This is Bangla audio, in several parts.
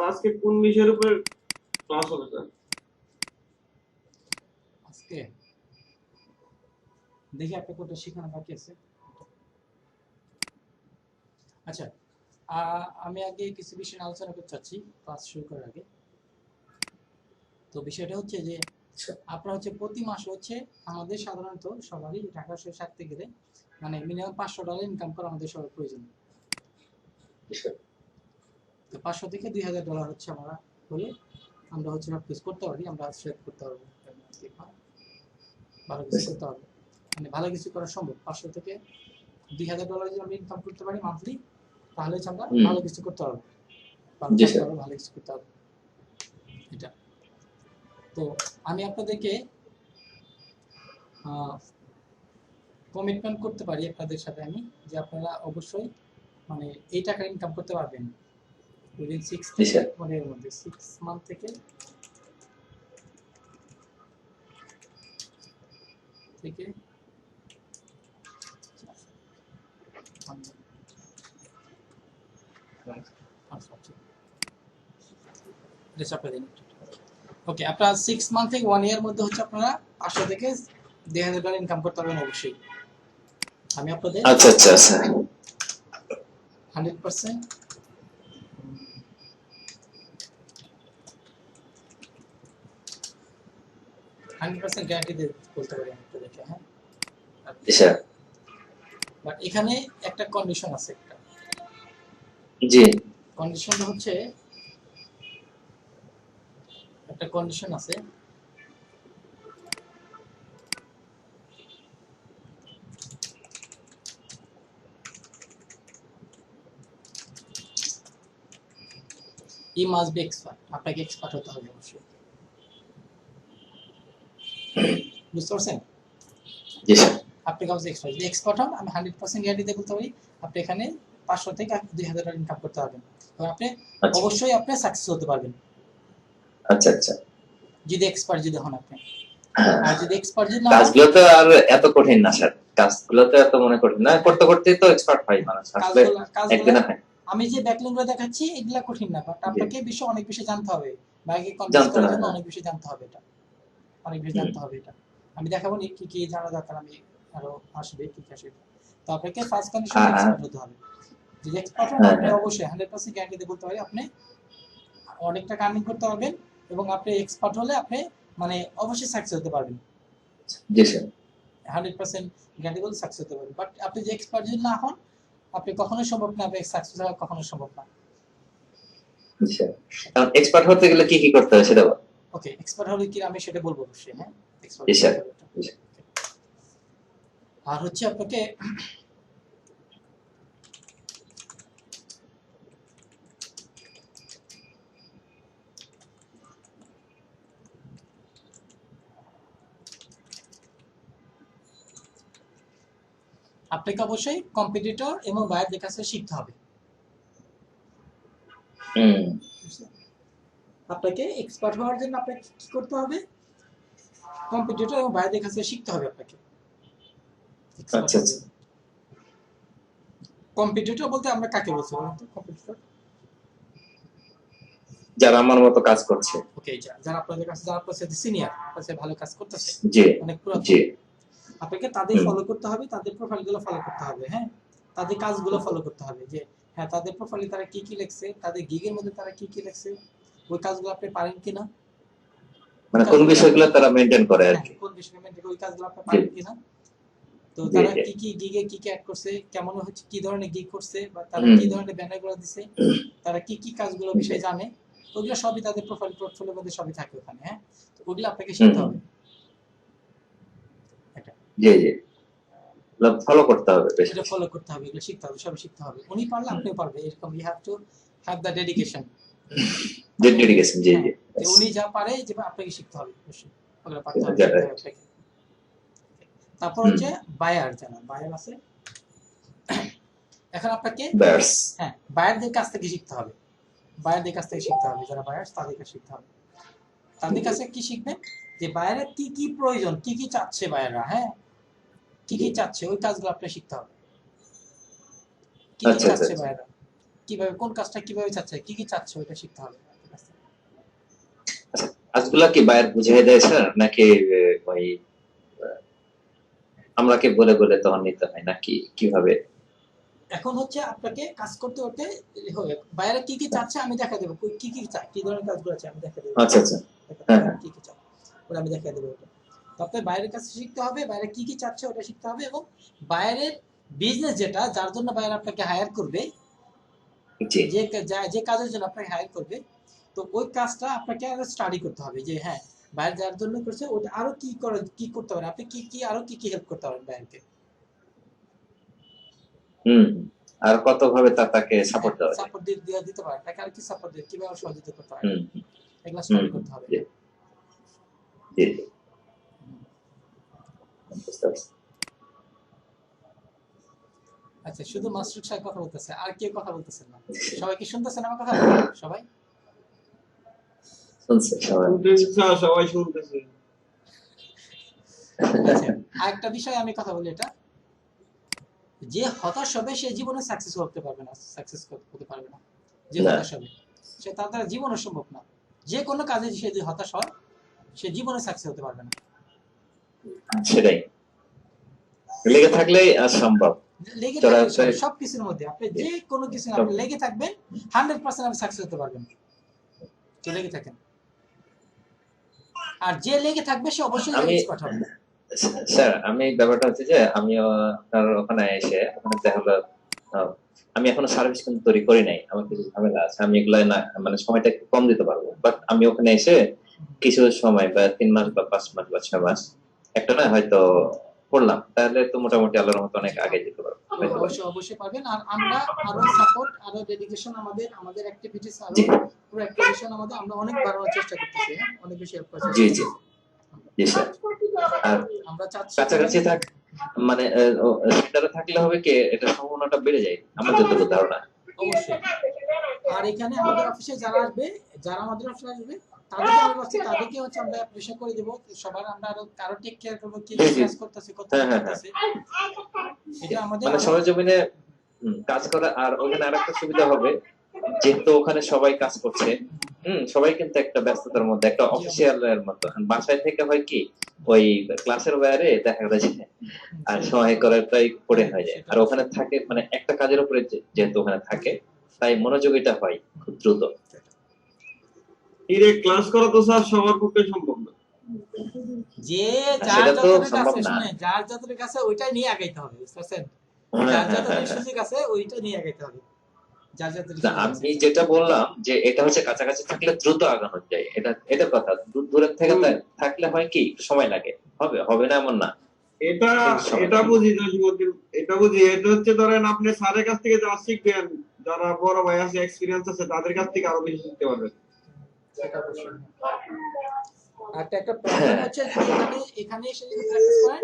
আজকে কোন বিষয়ের উপর ক্লাস হবে স্যার? আজকে দেখি আপনি কোনটা শেখানো বাকি আছে। আচ্ছা, আমি আগে কিছু বিষয় নিয়ে আলোচনা করতে চাচ্ছি ক্লাস শুরু করার আগে। তো বিষয়টা হচ্ছে যে আপনার হচ্ছে প্রতি মাসে হচ্ছে আমাদের সাধারণত সবারই ঢাকা শহরে থাকতে গেলে মানে মিনিমাম $500 ইনকাম করা আমাদের সবার প্রয়োজন। তো 500 থেকে $2000 হচ্ছে আমরা হলে আমরা হচ্ছে সব কিছু করতে পারি, আমরা সেভ করতে পারবো, ভালো কিছু করতে পারবো, মানে ভালো কিছু করা সম্ভব। 500 থেকে $2000 যদি আমরা ইনকাম করতে পারি মান্থলি, তাহলে হচ্ছে আমরা ভালো কিছু করতে পারবো, ভালো কিছু করতে পারবো এটা। তো আমি আপনাদেরকে কমিটমেন্ট করতে পারি আপনাদের সাথে আমি যে আপনারা অবশ্যই মানে এই টাকা ইনকাম করতে পারবেন উইদিন 6 থেকে মানে এর মধ্যে 6 মান্থ থেকে ওকে, আপনারা 6 মান্থ থেকে 1 ইয়ার মধ্যে হচ্ছে আপনারা 500 থেকে $2000 ইনকাম করতে পারবেন অবশ্যই। আমি আপনাদের আচ্ছা আচ্ছা স্যার 100% 100% গ্যারান্টি দিয়ে বলতে পারি আপনাদেরকে। হ্যাঁ স্যার, বাট এখানে একটা কন্ডিশন আছে, একটা জি কন্ডিশনটা হচ্ছে একটা কন্ডিশন আছে ই মাস্ট বি এক্সপার্ট, আপনাকে এক্সপার্ট হতে হবে অবশ্যই। বুঝতে পারছেন? জি স্যার আপনাকে অবশ্যই এক্সপার্ট, যদি এক্সপার্ট হন আমি 100% গ্যারান্টি দিয়ে বলতে পারি আপনি এখানে 500 থেকে $2000 ইনকাম করতে পারবেন এবং আপনি অবশ্যই আপনি সাকসেস হতে পারবেন। আচ্ছা আচ্ছা, যদি এক্সপার্ট যদি হন আপনি। আর যদি এক্সপার্ট যদি না হন, কাজগুলো তো আর এত কঠিন না স্যার, কাজগুলো তো এত মনে কঠিন না, করতে করতে তো এক্সপার্ট হয় মানুষ আসলে একদিনে হয়। আমি যে ব্যাকলিংগুলো দেখাচ্ছি এগুলা কঠিন না, বাট আপনাকে বিষয় অনেক বেশি জানতে হবে, বাইকে কনভিন্স করার জন্য অনেক বেশি জানতে হবে, এটা অনেক বেশি জানতে হবে। এটা আমি দেখাবো কি কি জানা দরকার, আমি আরো আসবে কি কি আসবে। তো আপনাকে ফার্স্ট কন্ডিশন এক্সপার্ট হতে হবে। যদি এক্সপার্ট হন আপনি অবশ্যই 100% গ্যারান্টি দিয়ে বলতে পারি আপনি অনেক টাকা আর্নিং করতে পারবেন এবং আপনি এক্সপার্ট হলে আপনি মানে অবশ্যই সাকসেস হতে পারবেন। জি স্যার 100% গ্যারান্টি বলে সাকসেস হতে পারবেন। বাট আপনি যে এক্সপার্ট যদি না হন আপনি কখনোই সম্ভব না, আপনি সাকসেস হওয়া কখনোই সম্ভব না। জি স্যার, কারণ এক্সপার্ট হতে গেলে কি কি করতে হয় সেটা বল। ওকে, এক্সপার্ট হলে কি আমি সেটা বলবো অবশ্যই। হ্যাঁ জি স্যার, আর হচ্ছে আপনাকে আপনাকে অবশ্যই কম্পিটিটর এবং বায়ারদের কাছে শিখতে হবে। আপনাকে এক্সপার্ট হওয়ার জন্য আপনাকে কি করতে হবে? কম্পিটিটর এবং বায়ারদের কাছে শিখতে হবে আপনাকে। আচ্ছা আচ্ছা, কম্পিটিটর বলতে আমরা কাকে বলছি বলুন তো? কম্পিটিটর যারা আমার মতো কাজ করছে। ওকে, যারা আপনাদের কাছে, যারা আপনার সাথে সিনিয়র, আপনার সাথে ভালো কাজ করতেছে, জি অনেক পুরাতন, জি, আপনাকে তাদের ফলো করতে হবে, তাদের প্রোফাইলগুলো ফলো করতে হবে। হ্যাঁ, তাদের কাজগুলো ফলো করতে হবে যে হ্যাঁ তাদের প্রোফাইলে তারা কি কি লিখছে, তাদের গিগের মধ্যে তারা কি কি লিখছে, ওই কাজগুলো আপনি পারেন কিনা, মানে কোন বিষয়গুলো তারা মেইনটেইন করে আর কি, কোন বিষয়গুলো মেইনটেইন করে ওই কাজগুলো আপনি পারেন কিনা। তো তারা কি কি গিগে কি কি অ্যাড করছে, কেমন হচ্ছে, কি ধরনের গিগ করছে, বা তারা কি ধরনের ব্যানারগুলো দিছে, তারা কি কি কাজগুলো বিষয়ে জানে, ওগুলো সবই তাদের প্রোফাইল পোর্টফোলিওর মধ্যে সবই থাকে ওখানে। হ্যাঁ, তো ওগুলো আপনাকে শিখতে হবে। জি জি, ফলো করতে হবে, এটা ফলো করতে হবে, এগুলো শিখতে হবে, সবই শিখতে হবে। উনি পারলে আপনিও পারবেন, এরকম you have to have the dedication. Dedication, জি জি, উনি যা পারে যে আপনাকে শিখতে হবে, অবশ্যই ওগুলো পারতে হবে, শিখতে হবে আপনাকে। তারপর হচ্ছে বায়ার, যারা বায়ার আছে এখন আপনাকে হ্যাঁ বায়ারদের কাছ থেকে শিখতে হবে, বায়ারদের কাছ থেকে শিখতে হবে, যারা বায়ার তাদের কাছে শিখতে হবে। তাদের কাছে কি শিখবেন যে বায়ারের কি কি প্রয়োজন, কি কি চাচ্ছে বায়াররা, হ্যাঁ কি কি চাচ্ছে, ওই কাজগুলো আপনাকে শিখতে হবে। কি কি চাচ্ছে বায়াররা, কিভাবে কোন কাজটা কিভাবে চাচ্ছে, কি কি চাচ্ছে ওইটা শিখতে হবে। কাজগুলা কি বাইরে বুঝিয়ে দেয় স্যার, নাকি ওই আমরা কি বলে বলে তখন নিতে হয়, নাকি কিভাবে? এখন হচ্ছে আপনাকে কাজ করতে করতে হবে বাইরে কি কি চাচ্ছে আমি দেখা দেবো, কি কি চাই, কি ধরনের কাজগুলো আছে আমি দেখা দেবো। আচ্ছা আচ্ছা, হ্যাঁ হ্যাঁ, কি কি চাই ওটা আমি দেখা দেবো। ওটা তো আপনার বাইরের কাজ শিখতে হবে, বাইরে কি কি চাচ্ছে ওটা শিখতে হবে, এবং বাইরের বিজনেস যেটা যার জন্য বাইরে আপনাকে হায়ার করবে, জি যে কাজের জন্য আপনাকে হায়ার করবে, তো ওই কাজটা আপনাকে আরো স্টাডি করতে হবে যে হ্যাঁ বাইরে যার জন্য করছে ওটা আরো কি করতে পারেন আপনি, কি আরো কি হেল্প করতে পারেন বাইরকে। হুম, আর কত ভাবে তাকে সাপোর্ট দেওয়া যায়? সাপোর্ট দিতে পারেন, তাকে আর কি সাপোর্ট দিয়ে কিভাবে সহযোগিতা করতে পারেন, হুম এগুলা হুম স্টাডি করতে হবে। জি জি জি, বুঝতে পারছি। আচ্ছা, শুধু মাসরুক সাহেব কথা বলতেছে, আর কেউ কথা বলতেছেন না? সবাই কি শুনতেছেন আমার কথা? সবাই শুনছে সবাই? শুনতেছি স্যার, সবাই শুনতেছে। আচ্ছা, আরেকটা বিষয় আমি কথা বলি, এটা যে হতাশ হবে সে জীবনে সাকসেস করতে পারবে না, সাকসেস হতে পারবে না। যে না, হতাশ হবে সে তার দ্বারা জীবনে সম্ভব না। যে কোনো কাজে সে যদি হতাশ হয় সে জীবনে সাকসেস হতে পারবে না। সেটাই, লেগে থাকলেই আর সম্ভব। লেগে চড়া থাকলে সবকিছুর মধ্যে আপনি যে কোনো কিছু আপনি লেগে থাকবেন 100% আপনি সাকসেস হতে পারবেন। তো লেগে থাকেন, আর যে লেগে থাকবে সে অবশ্যই আমি এক্সপার্ট হবে। স্যার, আমি ব্যাপারটা হচ্ছে যে আমিও আপনার ওখানে এসে ওখানে দেখা হলো, আহ, আমি এখনো সার্ভিস কিন্তু তৈরি করি নাই, আমার কিছু ঝামেলা আছে, আমি এগুলো না মানে সময়টা একটু কম দিতে পারবো, বাট আমি ওখানে এসে কিছু সময় বা 3 মাস বা 5 মাস বা 6 মাস একটা না হয়তো পড়লাম, তাহলে তো মোটামুটি আল্লাহর রহমতে অনেক আগে যেতে পারবো। অবশ্যই অবশ্যই পারবেন। আর আমরা আরো সাপোর্ট, আরো ডেডিকেশন, আমাদের অ্যাক্টিভিটিস আরো জি পুরো অ্যাক্টিভিশন আমাদের, আমরা অনেক বাড়ানোর চেষ্টা করতেছি, হ্যাঁ অনেক বেশি হেল্প করার চেষ্টা জি জি করতেছি। জি স্যার। আর আমরা চাচ্ছি কাছাকাছি থাক মানে সেন্টারে থাকলে হবে কি, এটা সম্ভাবনাটা বেড়ে যায় আমার যতটুকু ধারণা। অবশ্যই। আর এখানে আমাদের অফিসে যারা আসবে, যারা আমাদের অফিসে আসবে তাদেরকে আমরা বলছি, তাদেরকে হচ্ছে আমরা অ্যাপ্রিশিয়েট করে দেব, সবার আমরা আরো কারো টেক কেয়ার করবো, কে জি কি জি, কাজ করতেছে, কত হ্যাঁ হ্যাঁ হ্যাঁ, করতেছে, এটা আমাদের মানে আরো। সরেজমিনে কাজ করা। আর ওখানে আরেকটা সুবিধা হবে, যেহেতু ওখানে সবাই কাজ করছে, সবাই কিন্তু একটা ব্যস্ততার মধ্যে, একটা অফিসিয়াল এর মতো। আর বাসায় থেকে হয় কি, ওই ক্লাসের বাইরে দেখা যায় যে আর সময় করাটাই পড়ে হয়ে যায়, আর ওখানে থাকে মানে একটা কাজের উপরে যেহেতু ওখানে থাকে, তাই মনোযোগীটা হয় খুব দ্রুত। ডিরেক্ট ক্লাস করা তো স্যার সবার পক্ষে সম্ভব না। যে যার সেটা তো যতটুকু সম্ভব আছে, না। শুনে যার যতটুকু আছে ওইটাই নিয়ে আগাইতে হবে, বুঝতে পারছেন? হ্যাঁ যার হ্যাঁ হ্যাঁ যতটুকু হ্যাঁ। সুযোগ আছে ওইটা নিয়ে আগাইতে হবে, যার যতটুকু না, সুযোগ আছে। আমি যেটা বললাম যে এটা হচ্ছে কাছাকাছি থাকলে দ্রুত আগানো যায়, এটা কথা। দূরের থেকে থাকলে হয় কি একটু সময় লাগে, হবে হবে না এমন না, এটা কিন্তু সময় এটা লাগে। বুঝি জসিমউদ্দিন, এটা বুঝি। এটা হচ্ছে ধরেন আপনি স্যারের কাছ থেকে যা শিখবেন, যারা বড় ভাই আছে, এক্সপিরিয়েন্স আছে, তাদের কাছ থেকে আরো বেশি শিখতে পারবেন। সেটা অবশ্যই। আর একটা প্রবলেম হ্যাঁ হচ্ছে, যদি এখানে এসে যদি প্র্যাকটিস করেন,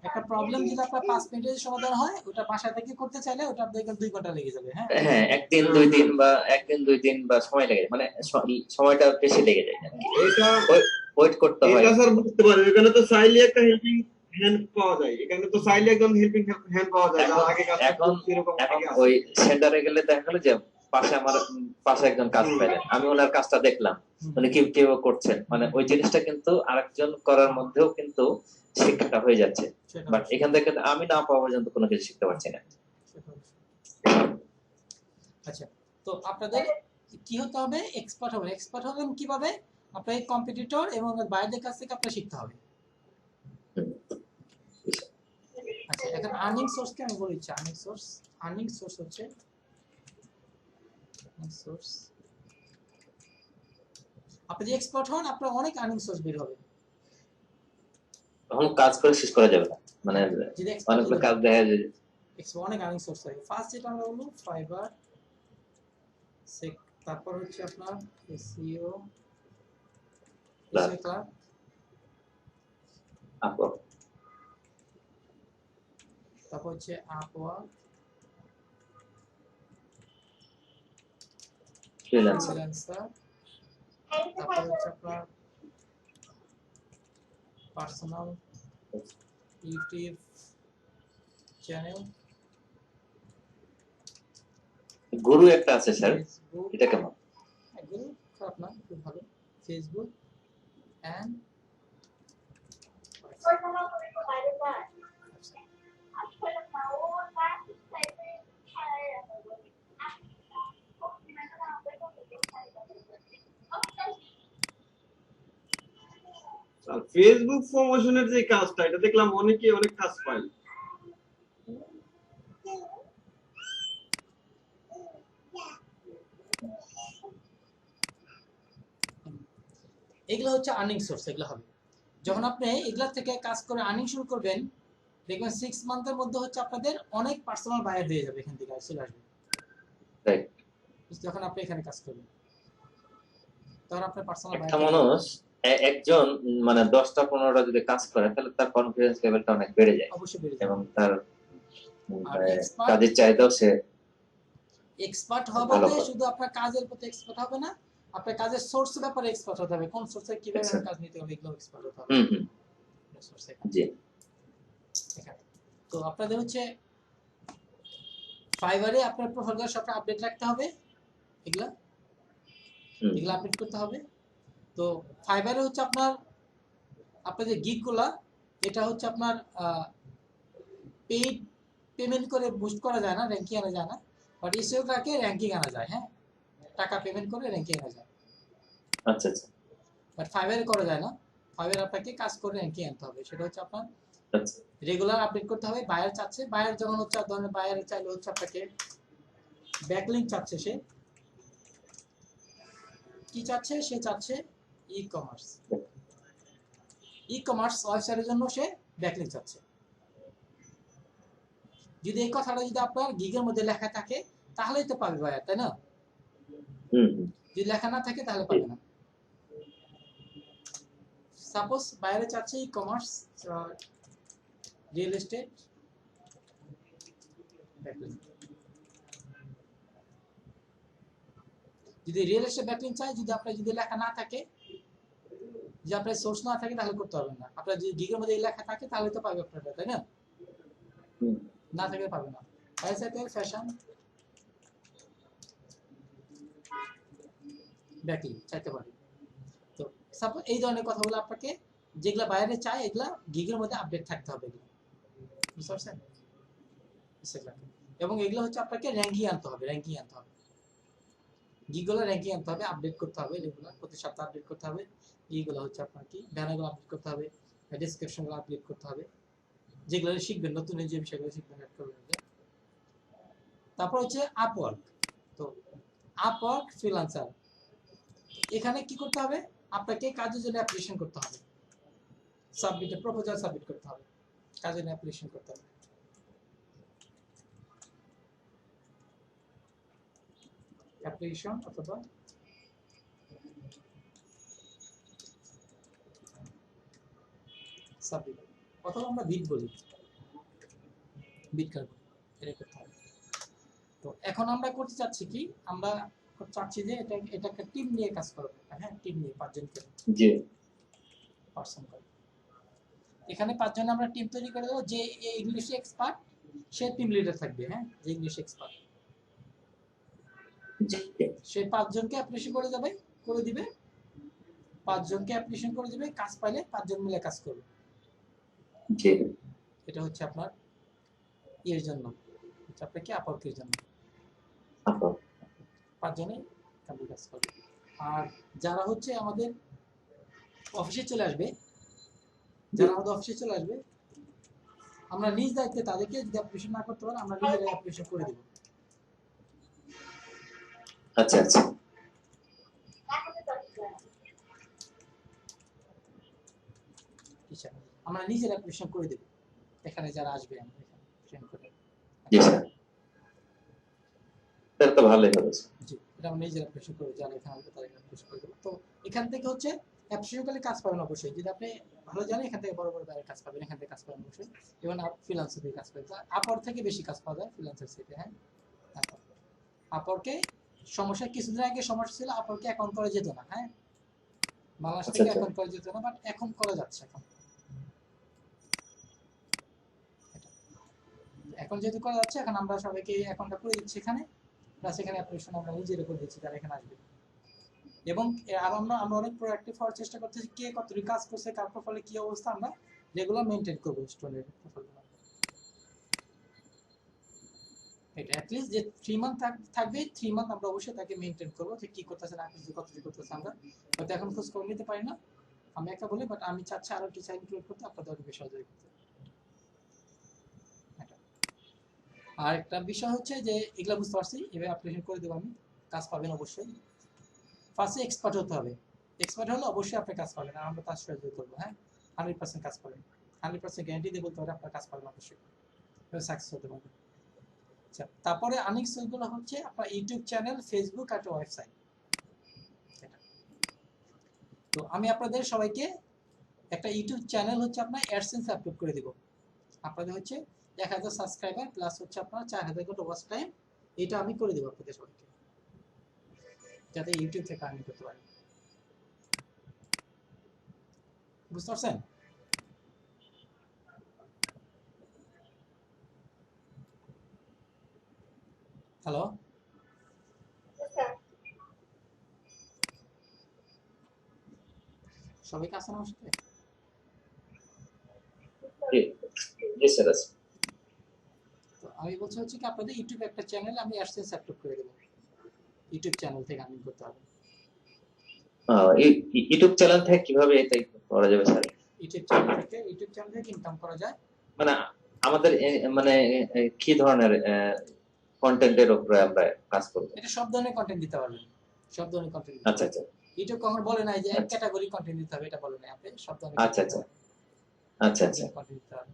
একটা প্রবলেম যদি আপনার 5 মিনিটের সমাধান হয়, ওটা বাসা থেকে করতে চাইলে ওটা আপনার 2 ঘন্টা লেগে যাবে। হ্যাঁ, হ্যাঁ, একদিন দুই দিন বা সময় লেগে যায়, মানে সময়টা বেশি লেগে যায় আর কি। এটা ওয়েট করতে হয়। এটা স্যার বুঝতে পারেন, এখানে তো চাইলে একটা হেল্পিং হ্যান্ড পাওয়া যায়, এখানে তো চাইলে একজন হেল্পিং হ্যান্ড পাওয়া যায়, যারা আগে কাজটা এখন করছে এরকম এখন অনেকে আছে। ওই সেন্টারে গেলে দেখা গেলো যে আমার পাশে একজন কাজ পেলেন, আমি ওনার কাজটা দেখলাম, উনি কিভাবে করছেন, মানে ওই জিনিসটা কিন্তু আরেকজন করার মধ্যেও কিন্তু শিক্ষাটা হয়ে যাচ্ছে। সেটা বাট অবশ্যই। এখান থেকে আমি না পাওয়া পর্যন্ত কোনো কিছু শিখতে পারছি না। সেটা অবশ্যই। আচ্ছা, তো আপনাদের কি হতে হবে? এক্সপার্ট হবেন। এক্সপার্ট হবেন কিভাবে? আপনাকে কম্পিটিটর এবং বাইরের কাছ থেকে আপনাকে শিখতে হবে। হুম, আচ্ছা, এখন আর্নিং সোর্সকে আমি বলে দিচ্ছি। আর্নিং সোর্স হচ্ছে সোর্স। আপনি যদি এক্সপার্ট হন, আপনার অনেক আর্নিং সোর্স বের হবে। তখন কাজ করে শেষ করা যাবে না, মানে যদি এক্সপার্ট অনেকগুলো হন, কাজ দেখা যায়। অনেক আর্নিং সোর্স হয়। ফার্স্ট যেটা আমরা বলবো ফাইবার, তারপর হচ্ছে আপনার এসইও, ক্লাব, তারপর হচ্ছে আপওয়ার্ক, ফ্রিল্যান্সার, তারপর হচ্ছে আপনার পার্সোনাল ইউটিউব চ্যানেল, গুরু একটা আছে স্যার, ফেসবুক। এটা কেমন? এগুলো খারাপ না, খুব ভালো। ফেসবুক, and আর ফেসবুক প্রমোশনের যে কাজটা, এটা দেখলাম অনেকে অনেক কাজ পায়। এগুলো হচ্ছে আর্নিং সোর্স। এগুলো হবে যখন আপনি এগুলা থেকে কাজ করে আর্নিং শুরু করবেন, দেখবেন 6 মান্থের মধ্যে হচ্ছে আপনাদের অনেক পার্সোনাল বায়ার হয়ে যাবে, এখান থেকে চলে আসবে। রাইট। যখন আপনি এখানে কাজ করবেন তখন আপনার পার্সোনাল একটা বায়ার মানুষ একজন মানে 10টা 15টা যদি কাজ করে তাহলে তার কনফিডেন্স লেভেলটা অনেক বেড়ে যায় অবশ্যই বেড়ে যাবে। এবং তার আর এক্সপার্ট কাজের চাহিদাও সে এক্সপার্ট হবে ভালো না, করে। শুধু আপনার কাজের প্রতি এক্সপার্ট হবে না, আপনার কাজের সোর্সের ব্যাপারে এক্সপার্ট হতে হবে, কোন সোর্সে কিভাবে আচ্ছা। কাজ নিতে হবে এগুলো এক্সপার্ট হতে হবে। হুম। সোর্সে জি। এখানে তো আপনাদের হচ্ছে ফাইবারে আপনার প্রোফাইলগুলো সব আপডেট রাখতে হবে, এগুলা এগুলা আপডেট করতে হবে। তো ফাইবারে হচ্ছে আপনার যে গিগগুলা, এটা হচ্ছে আপনার পেইড পেমেন্ট করে বুস্ট করা যায় না, র্যাঙ্কিং আনা যায় না, বাট এসইওটাকে র্যাঙ্কিং আনা যায়। হ্যাঁ, টাকা পেমেন্ট করে র্যাঙ্কিং আনা যায়, আচ্ছা আচ্ছা বাট ফাইবারে করা যায় না। ফাইবারে আপনাকে কাজ করে র্যাঙ্কিং আনতে হবে, সেটা হচ্ছে আপনার আচ্ছা। রেগুলার আপডেট করতে হবে। বায়ার চাচ্ছে, বায়ার যখন হচ্ছে ধরনের বায়ার চাইলে হচ্ছে আপনাকে ব্যাকলিংক চাচ্ছে, সে কি চাচ্ছে, সে চাচ্ছে ই কমার্স ওয়েবসাইটের জন্য সে ব্যাকলিংক চাচ্ছে। যদি এই কথাটা যদি আপনার গিগের মধ্যে লেখা থাকে তাহলেই তো পাবে বায়ার, তাই না? যদি লেখা না থাকে তাহলে পাবে না। সাপোজ বাইরে চাচ্ছে ই কমার্স, রিয়েল এস্টেট, যদি রিয়েল এস্টেট ব্যাকলিংক চাই, যদি আপনার যদি লেখা না থাকে, যদি আপনার সোর্স না থাকে তাহলে করতে পারবেন না। আপনার যদি গিগের মধ্যে লেখা থাকে তাহলে তো পাবে আপনারা, তাই না? না থাকলে পাবে না। বাইরের সাথে ফ্যাশন ব্যাকলিংক চাইতে পারে। তো সাপোজ এই ধরনের কথাগুলো আপনাকে যেগুলা বাইরে চাই এগুলা গিগের মধ্যে আপডেট থাকতে হবে, এগুলো বুঝতে পারছেন? এবং এগুলো হচ্ছে আপনাকে র্যাঙ্কিং আনতে হবে, গিগুলো র্যাঙ্কিং আনতে হবে, আপডেট করতে হবে, রেগুলার প্রতি সপ্তাহে আপডেট করতে হবে। এইগুলো হচ্ছে আপনার কি ব্যানারগুলো আপডেট করতে হবে, ডেসক্রিপশনগুলো আপডেট করতে হবে, যেগুলো শিখবেন, নতুন যে বিষয়গুলো শিখবেন অ্যাড করবেন। তারপর হচ্ছে আপওয়ার্ক। তো আপওয়ার্ক ফ্রিল্যান্সার, এখানে কি করতে হবে, আপনাকে কাজের জন্য অ্যাপ্লিকেশন করতে হবে, প্রপোজাল সাবমিট করতে হবে, কাজের জন্য অ্যাপ্লিকেশন করতে হবে। অ্যাপ্লিকেশন অথবা সাবমিট, অথবা আমরা বিড বলি, বিড কার্ড এটা করতে হবে। তো এখন আমরা করতে চাচ্ছি কি, আমরা চাচ্ছি যে এটা একটা টিম নিয়ে কাজ করবে। হ্যাঁ, টিম নিয়ে 5 জনকে জি পারসন করে, এখানে 5 জন আমরা টিম তৈরি করে দেবো। যে ইংলিশে এক্সপার্ট সে টিম লিডার থাকবে। হ্যাঁ, যে ইংলিশ এক্সপার্ট জি সে 5 জনকে অ্যাপ্লিকেশন করে দিবে, 5 জনকে অ্যাপ্লিকেশন করে দিবে, কাজ পাইলে 5 জন মিলে কাজ করবে। জি। এটা হচ্ছে আপনার এর জন্য, হচ্ছে আপনাকে আপওয়ার্কের জন্য 5 জনে কাজ করবে। আর যারা হচ্ছে আমাদের অফিসে চলে আসবে, আমরা নিজ দায়িত্বে তাদেরকে যদি অ্যাপ্লিকেশন না করতে পারে আমরা নিজেরাই অ্যাপ্লিকেশন করে দেব। আচ্ছা আচ্ছা আমরা নিজের অ্যাপ্লিকেশন করে দেব, এখানে যারা আসবে আমরা এখানে ট্রেন করে। জি স্যার, তাহলে তো ভালোই হবে। জি, এটা আমরা নিজের অ্যাপ্লিকেশন করে যারা এখানে আসবে তাদের অ্যাপ্লিকেশন করে দেব। তো এখান থেকে হচ্ছে অ্যাপ্লিকেশন করলে কাজ পাবেন অবশ্যই, যদি আপনি ভালো জানেন এখান থেকে বড় বড় বাইরে কাজ পাবেন, এখান থেকে কাজ পাবেন অবশ্যই। এবং ফ্রিল্যান্সার থেকে কাজ পাবেন, আপওয়ার্ক থেকে বেশি কাজ পাওয়া যায় ফ্রিল্যান্সার থেকে। হ্যাঁ, আপওয়ার্কে সমস্যা, কিছুদিন আগে সমস্যা ছিল, আপওয়ার্কে অ্যাকাউন্ট করা যেত না। হ্যাঁ, বাংলাদেশ থেকে অ্যাকাউন্ট করা যেত না, বাট এখন করা যাচ্ছে। এখন যেহেতু করা যাচ্ছে, এখন আমরা সবাইকে অ্যাকাউন্টটা করে দিচ্ছি এখানে, প্লাস এখানে অ্যাপ্লিকেশন আমরা নিজের উপর দিচ্ছি যারা এখানে আসবে। এবং আর আমরা অনেক প্রোঅ্যাক্টিভ হওয়ার চেষ্টা করতেছি, কে কতটুকু কাজ করছে, কার প্রোফাইলে কি অবস্থা, আমরা রেগুলার মেনটেন করবো স্টুডেন্টের প্রোফাইলগুলো। এটা অ্যাটলিস্ট যে 3 মান্থ থাকবে, 3 মান্থ আমরা অবশ্যই তাকে মেনটেন করবো যে কি করতেছে না করতেছে, কতটুকু করতেছে। আমরা হয়তো এখন খোঁজ খবর নিতে পারি না, আমি একটা বলি, বাট আমি চাচ্ছি আরো টিচার ইনক্লুড করতে, আপনাদের অনেক বেশি সহযোগিতা করতে। আর একটা বিষয় হচ্ছে যে এগুলা বুঝতে পারছি, এভাবে অ্যাপ্লিকেশন করে দেবো আমি, কাজ পাবেন অবশ্যই। ফার্স্টে এক্সপার্ট হতে হবে, এক্সপার্ট হলে অবশ্যই আপনি কাজ পাবেন, আর আমরা কাজ সহযোগিতা করবো। হ্যাঁ, 100% কাজ পাবেন, 100% গ্যারান্টি দিয়ে বলতে পারে আপনার কাজ পাবেন অবশ্যই, সাকসেস হতে পারবেন। আচ্ছা, তারপরে আর্নিং সোর্সগুলো হচ্ছে আপনার ইউটিউব চ্যানেল, ফেসবুক আর ওয়েবসাইট। তো আমি আপনাদের সবাইকে একটা ইউটিউব চ্যানেল হচ্ছে আপনার অ্যাডসেন্স আপলোড করে দিব। আপনাদের হচ্ছে 1000 সাবস্ক্রাইবার প্লাস হচ্ছে আপনার 4000 ঘন্টা ওয়াচ টাইম, এটা আমি করে দেবো আপনাদের সবাইকে, যাতে ইউটিউব থেকে আর্নিং করতে পারেন। বুঝতে পারছেন? হ্যালো, সবাই কাছে আমার সাথে? জি স্যার আছে। তো আমি বলছি হচ্ছে কি আপনাদের ইউটিউবে একটা চ্যানেল আমি অ্যাডসেন্স আপলোড করে দেবো, ইউটিউব চ্যানেল থেকে আর্নিং করতে হবে। ইউটিউব চ্যানেল থেকে কিভাবে এটা করা যাবে স্যার? ইউটিউব চ্যানেল থেকে ইনকাম করা যায়। মানে আমাদের মানে কি ধরনের কন্টেন্টের উপরে আমরা কাজ করব? এটা সব ধরনের কন্টেন্ট দিতে পারবেন, সব ধরনের কন্টেন্ট। আচ্ছা আচ্ছা। ইউটিউব কখনো বলে নাই যে এক ক্যাটাগরি কন্টেন্ট দিতে হবে, এটা বলে নাই, আপনি সব ধরনের। আচ্ছা আচ্ছা আচ্ছা আচ্ছা। কন্টেন্ট দিতে হবে।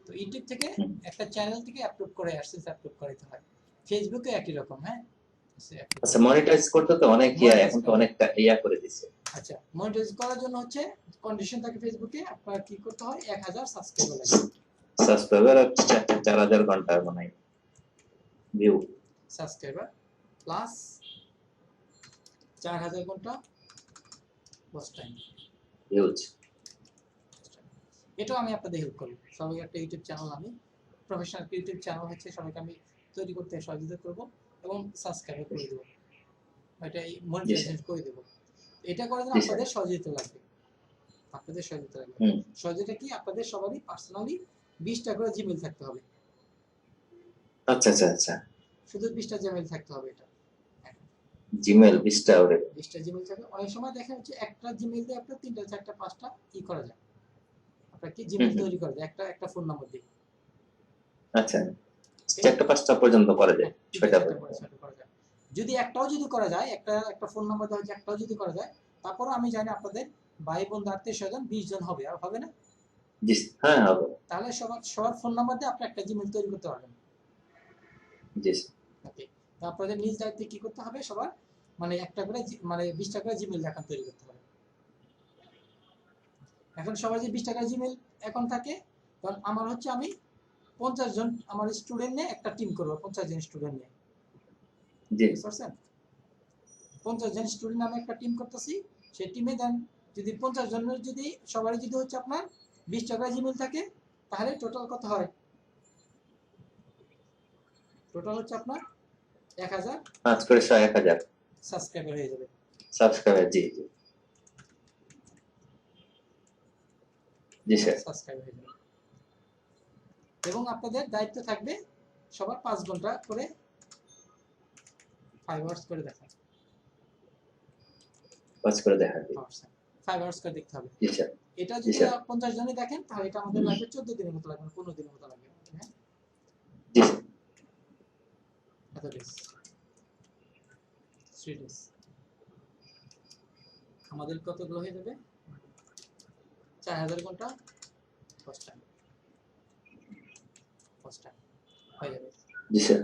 তো ইউটিউব থেকে একটা চ্যানেল থেকে আপলোড করে অ্যাডসেন্স আপলোড করাইতে হয়। ফেসবুকে একই রকম। হ্যাঁ, আচ্ছা, মনিটাইজ করতে তো অনেক এখন তো অনেকটা করে দিছে। আচ্ছা, মনিটাইজ করার জন্য হচ্ছে কন্ডিশন থাকে ফেসবুকে আপনার কি করতে হয়, 1000 সাবস্ক্রাইবার লাগে। সাবস্ক্রাইবার 4000 ঘন্টা বানাই ভিউ, সাবস্ক্রাইবার প্লাস 4000 ঘন্টা ওয়াচ টাইম ভিউজ। এটাও আমি আপনাদের হেল্প করব। সবাই একটা ইউটিউব চ্যানেল, আমি প্রফেশনাল ইউটিউব চ্যানেল হচ্ছে সবাইকে আমি তৈরি করতে সহযোগিতা করব এবং সাবস্ক্রাইব করে দেব, এটা মনিটাইজেশন করে দেব। এটা করার জন্য আপনাদের সহযোগিতা লাগবে, আপনাদের সহযোগিতা লাগবে। সহযোগিতা কি, আপনাদের সবারই পার্সোনালি 20টা করে জিমেইল থাকতে হবে। আচ্ছা আচ্ছা আচ্ছা, শুধু 20টা জিমেইল থাকতে হবে। এটা জিমেইল 20টা ওরে 20টা জিমেইল থাকে। অনেক সময় দেখা যাচ্ছে একটা জিমেইল দিয়ে আপনার 3টা 4টা 5টা কি করা যায়, আপনার কি জিমেইল তৈরি করা যায় একটা ফোন নাম্বার দিয়ে। আচ্ছা, 4টা 5টা পর্যন্ত করা যায়, 6টা পর্যন্ত করা যায়। যদি একটাও যদি করা যায়, একটা ফোন নাম্বার দেওয়া যায়, একটাও যদি করা যায়, তারপর আমি জানি আপনাদের ভাই বোন আত্মীয় স্বজন 20 জন হবে, আর হবে না? জি হ্যাঁ হবে। তাহলে সবার ফোন নাম্বার দিয়ে আপনি একটা জিমেইল তৈরি করতে পারবেন। জি ওকে, তো আপনাদের নিজ দায়িত্বে কি করতে হবে, সবার মানে একটা করে মানে 20টা করে জিমেইল অ্যাকাউন্ট তৈরি করতে হবে। এখন সবার যে 20টা করে জিমেইল অ্যাকাউন্ট থাকে, কারণ আমার হচ্ছে আমি 50 জন আমার স্টুডেন্ট নিয়ে একটা টিম করব, 50 জন স্টুডেন্ট নিয়ে। জি বুঝছেন, 50 জন স্টুডেন্ট আমি একটা টিম করতেছি। সেই টিমে দেন যদি 50 জনের যদি সবারই যদি হচ্ছে আপনার 20টা করে জিমেইল থাকে, তাহলে টোটাল কত হয়? টোটাল হচ্ছে আপনার 1000 5 করে 1000 সাবস্ক্রাইবার হয়ে যাবে। সাবস্ক্রাইবার, জি জি জি স্যার, সাবস্ক্রাইব হয়ে যাবে। এবং আপনাদের দায়িত্ব থাকবে সবার 5 ঘন্টা করে 5 আওয়ার্স করে দেখা, 5 করে দেখা দিই, 5 আওয়ার্স করে দেখতে হবে। জি স্যার। এটা যদি 50 জনই দেখেন, তাহলে এটা আমাদের লাগবে 14 দিনের মতো লাগবে, 15 দিনের মতো লাগবে। হ্যাঁ জি এত ডেজ, 3 ডেজ আমাদের কতগুলো হয়ে যাবে? 4000 ঘন্টা ফার্স্ট টাইম হয়ে যাবে। জি স্যার।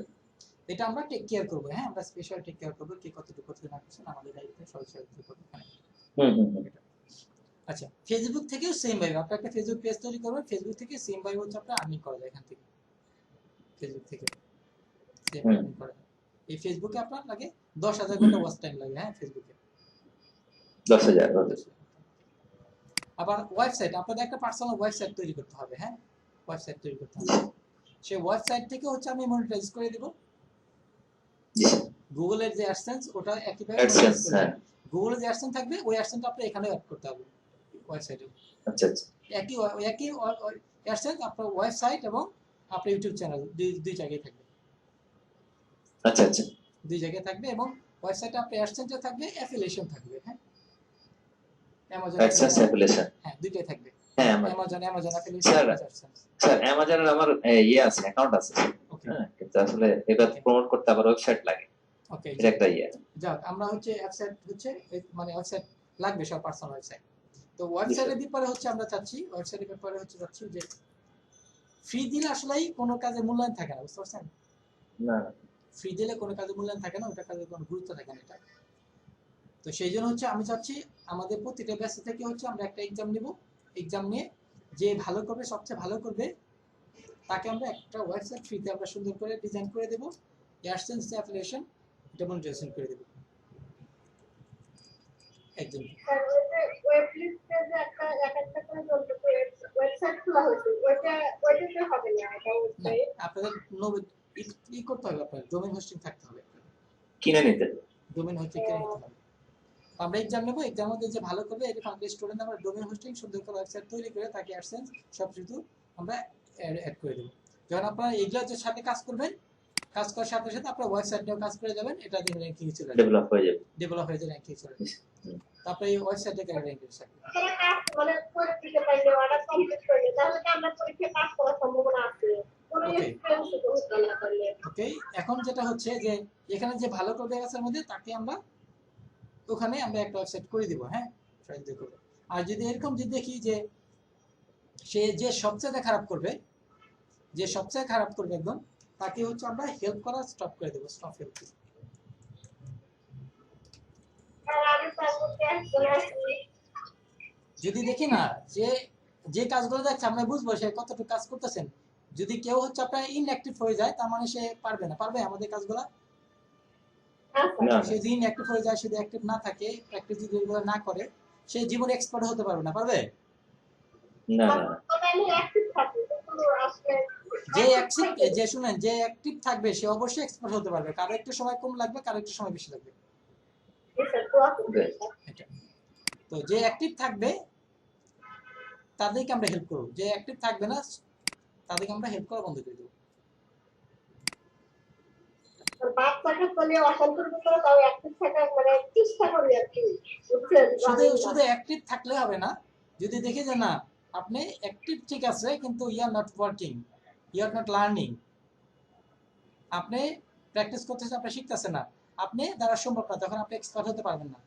এটা আমরা টেক কেয়ার করব। হ্যাঁ, আমরা স্পেশাল টেক কেয়ার করব, কে কতটুকু না করছেন আমাদের দায়িত্বে সহযোগিতা করব। আচ্ছা, ফেসবুক থেকেও সেম ভাবে আপনি একটা ফেসবুক পেজ তৈরি করবেন, ফেসবুক থেকে সেম ভাবে হচ্ছে আপনি আর্নিং করা যায় এখান থেকে, ফেসবুক থেকে সেম আর্নিং করা যায়। এই ফেসবুকে আপনার লাগে 10000 ঘন্টা ওয়াচ টাইম লাগে। হ্যাঁ, ফেসবুকে 10000। আবার ওয়েবসাইট, আপনাদের একটা পার্সোনাল ওয়েবসাইট তৈরি করতে হবে। হ্যাঁ, ওয়েবসাইট তৈরি করতে হবে। সেই ওয়েবসাইট থেকে হচ্ছে আমি মনিটাইজ করে দেব। গুগলের যে অ্যাডসেন্স ওটা একইভাবে গুগলে যে অ্যাডসেন্স থাকবে ওই অ্যাডসেন্সটা আপনি এখানে অ্যাড করতে হবে ওয়েবসাইটে। আচ্ছা আচ্ছা একই অ্যাডসেন্স আপনার ওয়েবসাইট এবং আপনার ইউটিউব চ্যানেল দুই জায়গায় থাকবে, আচ্ছা আচ্ছা দুই জায়গায় থাকবে। এবং ওয়েবসাইটে আপনার অ্যাডসেন্সও থাকবে, অ্যাফিলিয়েশন থাকবে। হ্যাঁ, অ্যামাজন অ্যাডসেন্স অ্যাপ্লিকেশন। হ্যাঁ দুইটাই থাকবে। হ্যাঁ Amazon affiliation sir AdSense. Sir অ্যামাজনের আমার ইয়ে আছে, অ্যাকাউন্ট আছে স্যার। ওকে হ্যাঁ, কিন্তু আসলে এটা প্রমোট করতে আবার ওয়েবসাইট লাগে, ওকে এটা একটা ইয়ে। যাক, আমরা হচ্ছে ওয়েবসাইট হচ্ছে মানে ওয়েবসাইট লাগবে সব পার্সোনাল ওয়েবসাইট। তো ওয়েবসাইটের ব্যাপারে হচ্ছে আমরা চাচ্ছি, ওয়েবসাইটের ব্যাপারে হচ্ছে চাচ্ছি যে ফ্রি দিলে আসলেই কোনো কাজে মূল্যায়ন থাকে না, বুঝতে পারছেন? না ফ্রি দিলে কোনো কাজে মূল্যায়ন থাকে না, ওটা কাজে কোনো গুরুত্ব থাকে না এটা। তো সেই জন্য হচ্ছে আমি চাচ্ছি আমাদের প্রতিটা ব্যাচ থেকে হচ্ছে আমরা একটা এক্সাম নেব, এক্সাম নিয়ে যে ভালো করবে, সবচেয়ে ভালো করবে তাকে আমরা একটা ওয়েবসাইট ফ্রিতে আমরা সুন্দর করে ডিজাইন করে দেবো, অ্যাডসেন্স অ্যাফিলিয়েশন এটা মনিটাইজেশন করে দেবো একদম। ওয়েব লিস্টে যে একটা করে ওয়েবসাইট খোলা হয়েছে, ওইটাতে হবে না, এটা না, আপনাদের ই করতে হবে, আপনার ডোমেইন হোস্টিং থাকতে হবে, কিনে নিতে। ডোমেইন হোস্টিং কিনে নিতে হবে। আমরা এক্সাম নেবো, এক্সামের মধ্যে যে ভালো করবে এটা ফাঙ্কি স্টুডেন্ট আমরা ডোমেইন হোস্টিং সুন্দর করে ওয়েবসাইট তৈরি করে তাকে অ্যাডসেন্স সব কিছু আমরা অ্যাড করে দেবো। যখন আপনারা এগুলোর সাথে কাজ করবেন, কাজ করার সাথে সাথে আপনার ওয়েবসাইট নিয়েও কাজ করে যাবেন, এটা দিয়ে র্যাঙ্কিং চলে যাবে, ডেভেলপ হয়ে যাবে। ডেভেলপ হয়ে যাবে, র্যাঙ্কিং চলে যাবে। তারপরে এই ওয়েবসাইটে র্যাঙ্কিং থাকবে। এখানে কাজ মানে পরীক্ষা পাইলে অর্ডার কমপ্লিট করলে তাহলে কি আমরা পরীক্ষায় পাস করার সম্ভাবনা আছে? কোনো ওকে এক্সপেরিয়েন্স তো হতো না করলে। ওকে, এখন যেটা হচ্ছে যে এখানে যে ভালো করবে গাছের মধ্যে তাকে আমরা ওখানে আমরা একটা ওয়েবসাইট করে দিব। হ্যাঁ, সাহায্য করবে। আর যদি এরকম যদি দেখি যে সে যে সবচেয়ে খারাপ করবে, যে সবচেয়ে খারাপ করবে একদম, তাকে হচ্ছে আমরা হেল্প করা স্টপ করে দেবো, স্টপ হেল্প। আর আমি তার মধ্যে একজন আছি, যদি দেখি না যে যে কাজগুলো দেখছে আমরা বুঝবো সে কতটুকু কাজ করতেছেন। যদি কেউ হচ্ছে আপনার ইনঅ্যাক্টিভ হয়ে যায় তার মানে সে পারবে না, পারবে আমাদের কাজগুলো। না সে যদি ইনঅ্যাক্টিভ হয়ে যায়, যদি অ্যাক্টিভ না থাকে, প্র্যাকটিস যদি এগুলো না করে, সে জীবনে এক্সপার্ট হতে পারবে না, পারবে? না না তবে আমি অ্যাক্টিভ থাকি কিন্তু আসলে যে অ্যাক্টিভ, যে শুনেন, যে অ্যাক্টিভ থাকবে সে অবশ্যই এক্সপার্ট হতে পারবে। কারো একটু সময় কম লাগবে, কারো একটু সময় বেশি লাগবে। এটা তো যে অ্যাক্টিভ থাকবে তাদেরকে আমরা হেল্প করব, যে অ্যাক্টিভ থাকবে না তাদেরকে আমরা হেল্প করা বন্ধ করে দেবো। বাচ্চাকে বলে অসন্তর করে তাও অ্যাক্টিভ থাকা মানে চেষ্টা করি আর কি, শুধু শুধু অ্যাক্টিভ থাকলে হবে না, যদি দেখে যে না আপনি অ্যাক্টিভ ঠিক আছে কিন্তু you are not working, you are not learning, আপনি প্র্যাকটিস করতেছেন, আপনি শিখতেছেন না, আপনি দ্বারা সম্ভব না, তখন আপনি এক্সপার্ট হতে পারবেন না।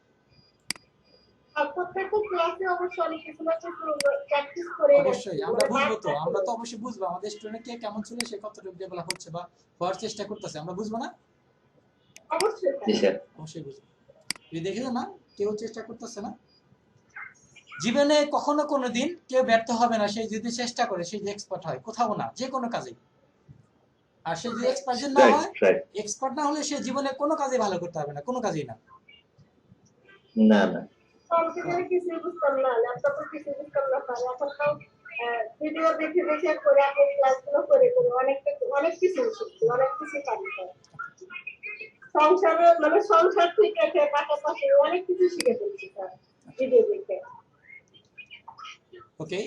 আর প্রত্যেকটা ক্লাসে অবশ্যই অনেক কিছু না কিছু প্র্যাকটিস করে অবশ্যই আমরা বুঝবো, তো আমরা তো অবশ্যই বুঝবো আমাদের স্টুডেন্ট কে কেমন ছিল, সে কতটুকু ডেভেলপ হচ্ছে বা হওয়ার চেষ্টা করতেছে, আমরা বুঝবো না? অবশ্যই জি স্যার। অবশ্যই বুঝবো। যদি দেখে না কেউ চেষ্টা করতেছে না, জীবনে কখনো কোনোদিন কেউ ব্যর্থ হবে না, সে যদি চেষ্টা করে, সে যদি এক্সপার্ট হয় কোথাও না, যে কোনো কাজে। আর সে যদি এক্সপার্ট না রাইট হয়, রাইট। এক্সপার্ট না হলে সে জীবনে কোনো কাজে ভালো করতে পারবে না, কোনো কাজেই না। না না কম্পিউটারে কিছু বুঝতাম না, ল্যাপটপে কিছু বুঝতাম না, স্যার এখন তো ভিডিও দেখে দেখে করে আপনি ক্লাসগুলো করে করে অনেক কিছু শিখছি, অনেক কিছু পারি স্যার। সংসারে মানে সংসার ঠিক রেখে পাশাপাশি অনেক কিছু শিখে ফেলছি স্যার ভিডিও দেখে। ওকে,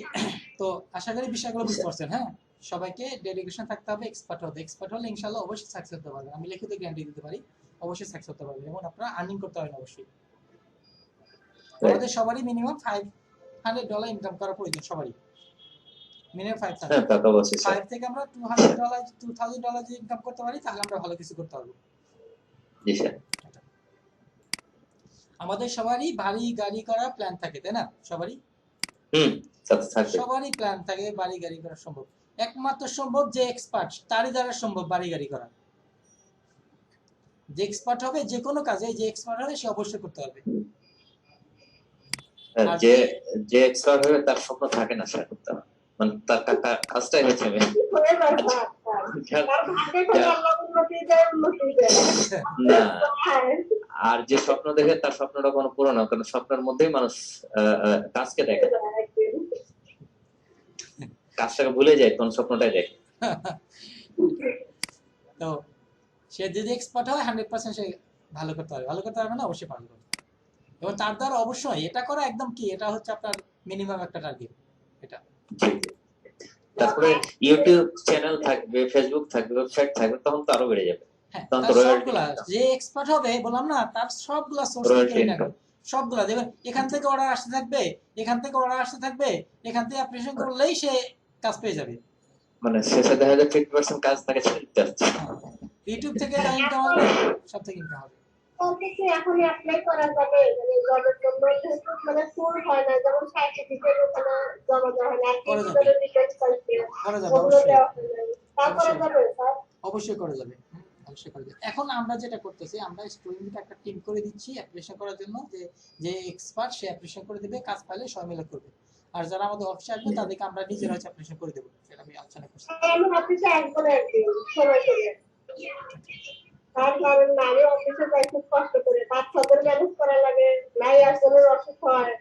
তো আশা করি বিষয়গুলো বুঝতে পারছেন। হ্যাঁ, সবাইকে ডেডিকেশন থাকতে হবে, এক্সপার্ট হতে। এক্সপার্ট হলে ইনশাআল্লাহ অবশ্যই সাকসেস হতে পারবেন, আমি লিখিত গ্যারান্টি দিতে পারি, অবশ্যই সাকসেস হতে পারবেন। এবং আপনারা আর্নিং করতে পারেন অবশ্যই। আমাদের সবারই মিনিমাম $500 ইনকাম করা প্রয়োজন, সবারই মিনিমাম হ্যাঁ 500। তা তো অবশ্যই স্যার। 5 থেকে আমরা $2000 যদি ইনকাম করতে পারি তাহলে আমরা ভালো কিছু করতে পারবো। জি স্যার। আমাদের সবারই বাড়ি গাড়ি করার প্ল্যান থাকে, তাই না? সবারই থাকবে। সবারই প্ল্যান থাকে বাড়ি গাড়ি করা সম্ভব, একমাত্র সম্ভব যে এক্সপার্ট তারই দ্বারা সম্ভব বাড়ি গাড়ি করা। যে এক্সপার্ট হবে যে কোনো কাজে, যে এক্সপার্ট হবে সে অবশ্যই করতে পারবে। আর যে যে এক্সপার্ট হবে তার স্বপ্ন থাকে না স্যার করতে হবে, মানে তার কাজটাই হচ্ছে মেন। হয়ে যায় স্যার, তার ভাগ্যে করে আল্লাহ উন্নতি দেয়, উন্নতি দেয় না, হ্যাঁ। আর যে স্বপ্ন দেখে তার স্বপ্নটা কোনো পূরণ হয়, কারণ স্বপ্নের মধ্যেই মানুষ কাজকে দেখে, কাজটাকে ভুলে যায়, কোন স্বপ্নটাই দেখে। তো সে যদি এক্সপার্ট হয় 100% সে ভালো করতে পারবে, ভালো করতে পারবে না অবশ্যই পারবে। এবং তার দ্বারা অবশ্যই এটা করা একদম কি, এটা হচ্ছে আপনার মিনিমাম একটা টার্গেট এটা। জি জি। তারপরে ইউটিউব চ্যানেল থাকবে, ফেসবুক থাকবে, ওয়েবসাইট থাকবে, তখন তো আরো বেড়ে যাবে। হ্যাঁ, তখন তো তার রয়্যালটি সবগুলা যে এক্সপার্ট হবে বললাম না, তার সবগুলা সোর্স থেকে রয়্যালটি earn ইনকাম। হবে। সবগুলা দেখবেন এখান থেকে অর্ডার আসতে থাকবে, এখান থেকে অর্ডার আসতে থাকবে, এখান থেকে অ্যাপ্লিকেশন করলেই সে কাজ পেয়ে যাবে। মানে শেষে দেখা যায় 50% কাজ তাকে ছেড়ে দিতে হচ্ছে। হ্যাঁ, ইউটিউব থেকে যা ইনকাম এখন আসবে সব থেকে ইনকাম হবে। কিছু এখন অ্যাপ্লাই করা যাবে, মানে জবের জন্য যেহেতু মানে ফুল হয় না, যেমন সার্টিফিকেট ওখানে জমা দেওয়া হয় না, একই করা যাবে, ভিতরে ডিটেলস পাইছে করা যাবে ওগুলো অবশ্যই, দেওয়া হয় না, তা করা অবশ্যই, যাবে স্যার? অবশ্যই করা যাবে, অবশ্যই করা যাবে। এখন আমরা যেটা করতেছি, আমরা স্টুডেন্টকে একটা টিম করে দিচ্ছি অ্যাপ্লিকেশন করার জন্য, যে যে এক্সপার্ট সে অ্যাপ্লিকেশন করে দিবে, কাজ পাইলে সবাই মিলে করবে। আর যারা আমাদের অফিসে আসবে তাদেরকে আমরা নিজেরা হচ্ছে অ্যাপ্লিকেশন করে দেবো, সেটা আমি আলোচনা করছি। আর আমি ভাবতেছি একবারে একদিন সময় করে, তার কারণ না আমি অফিসে যাই খুব কষ্ট করে, 5-6 জন ম্যানেজ করা লাগে, নাই আসলে অসুখ হয়,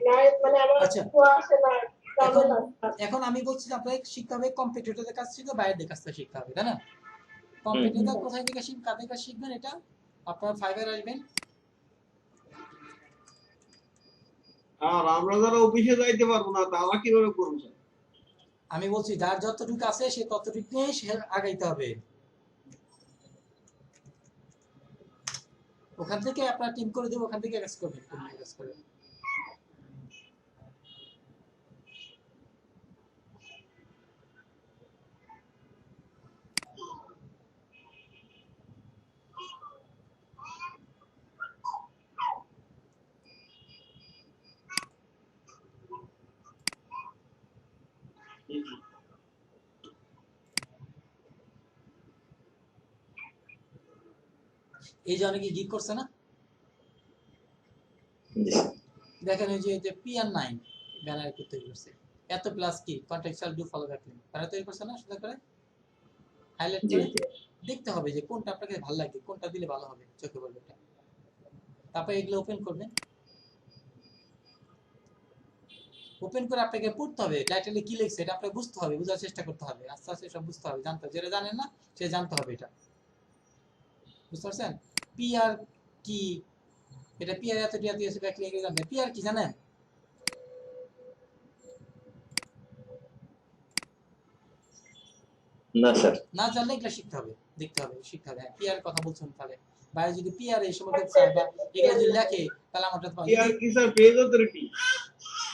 নাই মানে আমার আচ্ছা, কুয়া আসে না, এখন ঝামেলা। এখন আমি বলছি যে আপনাকে শিখতে হবে কম্পিটিটরদের কাছ থেকে, বাইরের কাছ থেকে শিখতে হবে, তাই না? হুম, কম্পিটিটর কোথায় থেকে শিখবেন, কাদের কাছে শিখবেন, এটা আপনার ফাইবার আসবেন। আর আমরা যারা অফিসে যাইতে পারবো না তারা কিভাবে করবো স্যার? আমি বলছি যার যতটুকু আছে সে ততটুকু নিয়ে সে আগাইতে হবে। ওখান থেকে আপনার টিম করে দেবো, ওখান থেকে কাজ করবেন, টিম নিয়ে কাজ করবেন। এই যে অনেকে গিগ করছে না, জি দেখেন ওই যে PR9 ব্যানার তৈরি করছে, এত প্লাস কি contextual do follow back link তারা তৈরি করছে না, সুন্দর করে হাইলাইট জি করে জি। দেখতে হবে যে কোনটা আপনাকে ভালো লাগে, কোনটা দিলে ভালো হবে, চোখে পড়বে এটা। তারপরে এগুলো ওপেন করবেন, ওপেন করে আপনাকে পড়তে হবে টাইটেলে কি লিখছে, এটা আপনাকে বুঝতে হবে, বোঝার চেষ্টা করতে হবে, আস্তে আস্তে সব বুঝতে হবে, জানতে হবে। যেটা জানেন না সে জানতে হবে এটা, বুঝতে পারছেন? PR কি, এটা PR এত টিয়া দিয়েছে ব্যাকলিংকে জানতে, PR কি জানেন? না স্যার। না জানলে এগুলো শিখতে হবে, দেখতে হবে, শিখতে হবে। হ্যাঁ, PR কথা বলছেন, তাহলে বাইরে যদি PR এই সময় চায় বা এগুলো যদি লেখে, তাহলে আমারটা পাওয়া কি আর যদি কি স্যার পেজ অথরিটি?